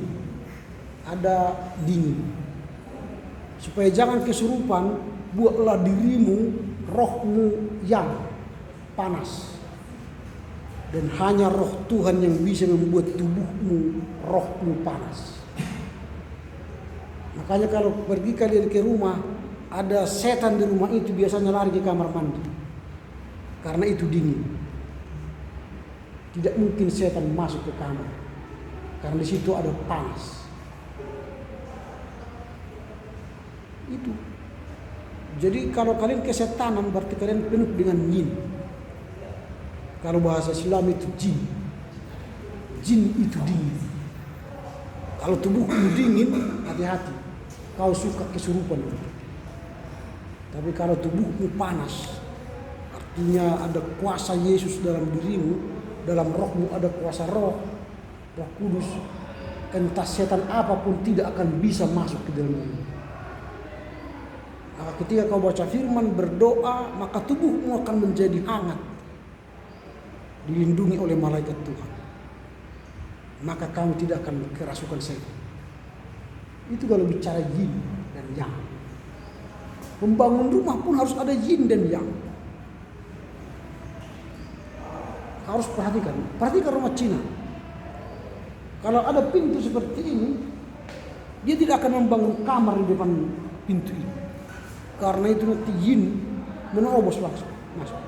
ada dingin. Supaya jangan kesurupan, buatlah dirimu, rohmu yang panas. Dan hanya roh Tuhan yang bisa membuat tubuhmu, rohmu panas. Makanya kalau pergi kalian ke rumah, ada setan di rumah itu biasanya lari ke kamar mandi. Karena itu dingin. Tidak mungkin setan masuk ke kamar. Karena di situ ada panas. Itu. Jadi kalau kalian kesetanan berarti kalian penuh dengan jin. Kalau bahasa Islam itu jin. Jin itu dingin. Kalau tubuhmu dingin, hati-hati. Kau suka kesurupan. Tapi kalau tubuhmu panas, artinya ada kuasa Yesus dalam dirimu, dalam rohmu ada kuasa Roh Kudus. Entah setan apapun tidak akan bisa masuk ke dalam dirimu. Maka ketika kau baca firman, berdoa, maka tubuhmu akan menjadi hangat, dilindungi oleh malaikat Tuhan. Maka kamu tidak akan kerasukan setan. Itu kalau bicara yin dan yang. Membangun rumah pun harus ada yin dan yang. Harus perhatikan. Perhatikan rumah Cina. Kalau ada pintu seperti ini, dia tidak akan membangun kamar di depan pintu ini. Karena itu nanti yin menerobos langsung masuk.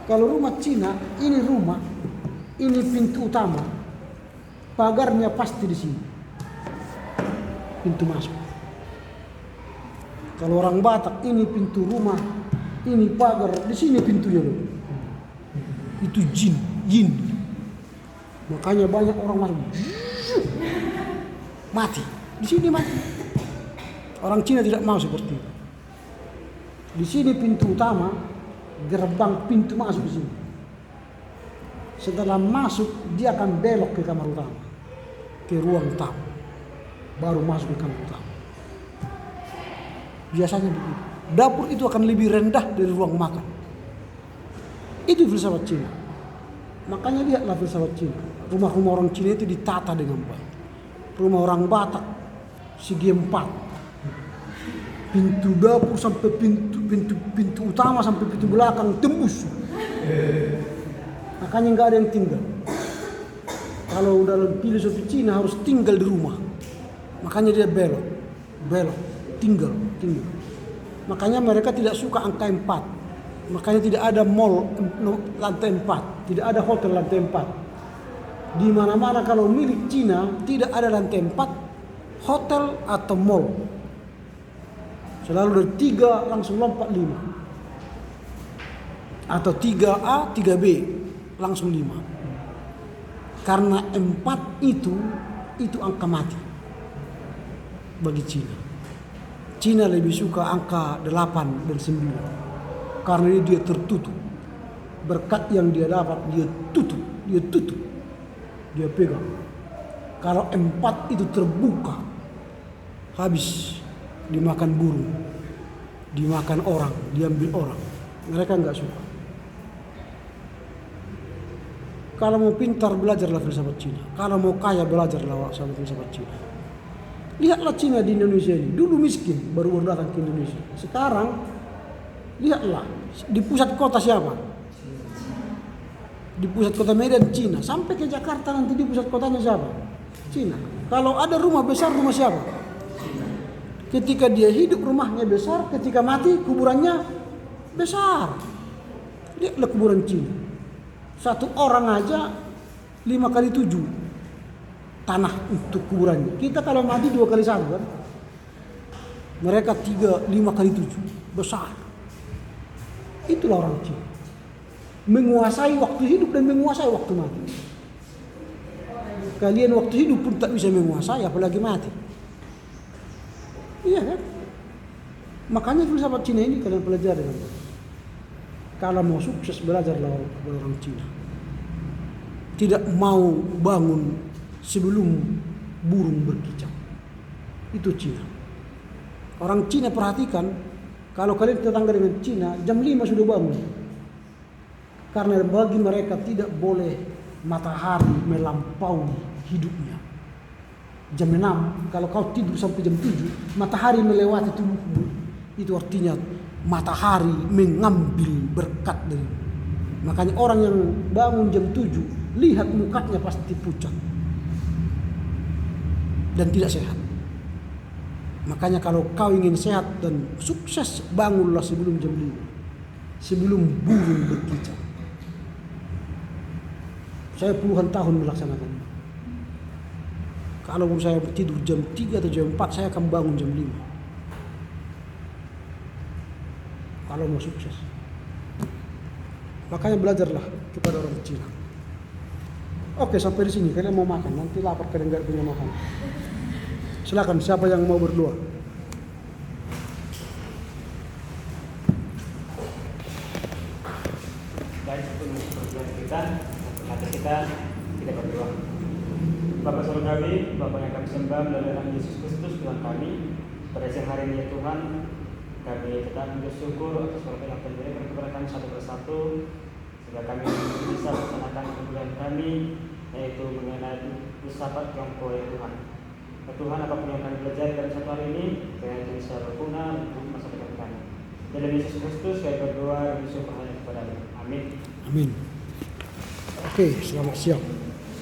Kalau rumah Cina, ini rumah, ini pintu utama, pagarnya pasti di sini. Pintu masuk. Kalau orang Batak, ini pintu rumah, ini pagar, di sini pintunya loh. Itu jin, yin. Makanya banyak orang masuk, mati. Di sini mati. Orang Cina tidak mau seperti itu. Di sini pintu utama, gerbang pintu masuk di sini. Setelah masuk, dia akan belok ke kamar utama, ke ruang tamu, baru masuk ke kamar utama. Biasanya begitu. Dapur itu akan lebih rendah dari ruang makan. Itu filsafat Cina. Makanya lihatlah filsafat Cina. Rumah-rumah orang Cina itu ditata dengan baik. Rumah orang Batak segi 4. Pintu dapur sampai pintu utama sampai pintu belakang tembus. Makanya nggak ada yang tinggal. Kalau dalam filosofi Cina harus tinggal di rumah. Makanya dia belok, tinggal. Makanya mereka tidak suka angka 4. Makanya tidak ada mall lantai 4, tidak ada hotel lantai 4. Di mana-mana kalau milik Cina tidak ada lantai 4 hotel atau mall. Selalu dari 3 langsung lompat 5. Atau 3A, 3B langsung 5. Karena 4 itu angka mati bagi Cina. Cina lebih suka angka 8 dan 9. Karena dia tertutup. Berkat yang dia dapat dia tutup. Dia pegang. Kalau 4 itu terbuka, habis. Dimakan burung, dimakan orang, diambil orang. Mereka enggak suka. Kalau mau pintar, belajarlah filsafat Cina. Kalau mau kaya, belajarlah filsafat Cina. Lihatlah Cina di Indonesia ini. Dulu miskin, baru datang ke Indonesia. Sekarang, lihatlah. Di pusat kota siapa? Di pusat kota Medan, Cina. Sampai ke Jakarta nanti di pusat kotanya siapa? Cina. Kalau ada rumah besar, rumah siapa? Ketika dia hidup rumahnya besar, ketika mati kuburannya besar. Lihatlah kuburan Cina. Satu orang aja 5x7 tanah untuk kuburannya. Kita kalau mati 2x1 kan. Mereka 5x7 besar. Itulah orang Cina. Menguasai waktu hidup dan menguasai waktu mati. Kalian waktu hidup pun tak bisa menguasai, apalagi mati. Iya kan? Makanya filsafat Cina ini kalian pelajari. Kalau mau sukses, belajarlah orang Cina. Tidak mau bangun sebelum burung berkicau. Itu Cina. Orang Cina perhatikan, kalau kalian tetangga dengan Cina, jam 5 sudah bangun. Karena bagi mereka tidak boleh matahari melampaui hidupnya. Jam 6, kalau kau tidur sampai jam 7, matahari melewati tubuhmu. Itu artinya matahari mengambil berkat dari. Makanya orang yang bangun jam 7, lihat mukanya pasti pucat dan tidak sehat. Makanya kalau kau ingin sehat dan sukses, bangunlah sebelum jam 5. Sebelum burung berkicau. Saya puluhan tahun melaksanakan. Kalau saya tidur jam 3 atau jam 4, saya akan bangun jam 5. Kalau mau sukses. Makanya belajarlah kepada orang Cina. Oke, sampai di sini. Kalian mau makan, nanti lapar kalian nggak punya makan. Silakan, siapa yang mau berdoa? Baik, sebelum berdoa kita, mari kita berdoa. Bapa Surgawi, Bapa yang kami sembah melalui nama Yesus Kristus Tuhan kami, pada siang hari ini ya Tuhan, kami tetap bersyukur atas berkat yang telah kepada kami satu persatu, sehingga kami bisa melaksanakan kebutuhan kami, yaitu mengenai filsafat Tionghoa ya Tuhan. Ya Tuhan, apapun yang kami pelajari dalam satu hari ini, kiranya itu bisa berguna untuk masa depan kami. Dalam Yesus Kristus kami berdoa dan bersyukur hanya kepada-Mu. Amin. Amin. Oke, selamat siang.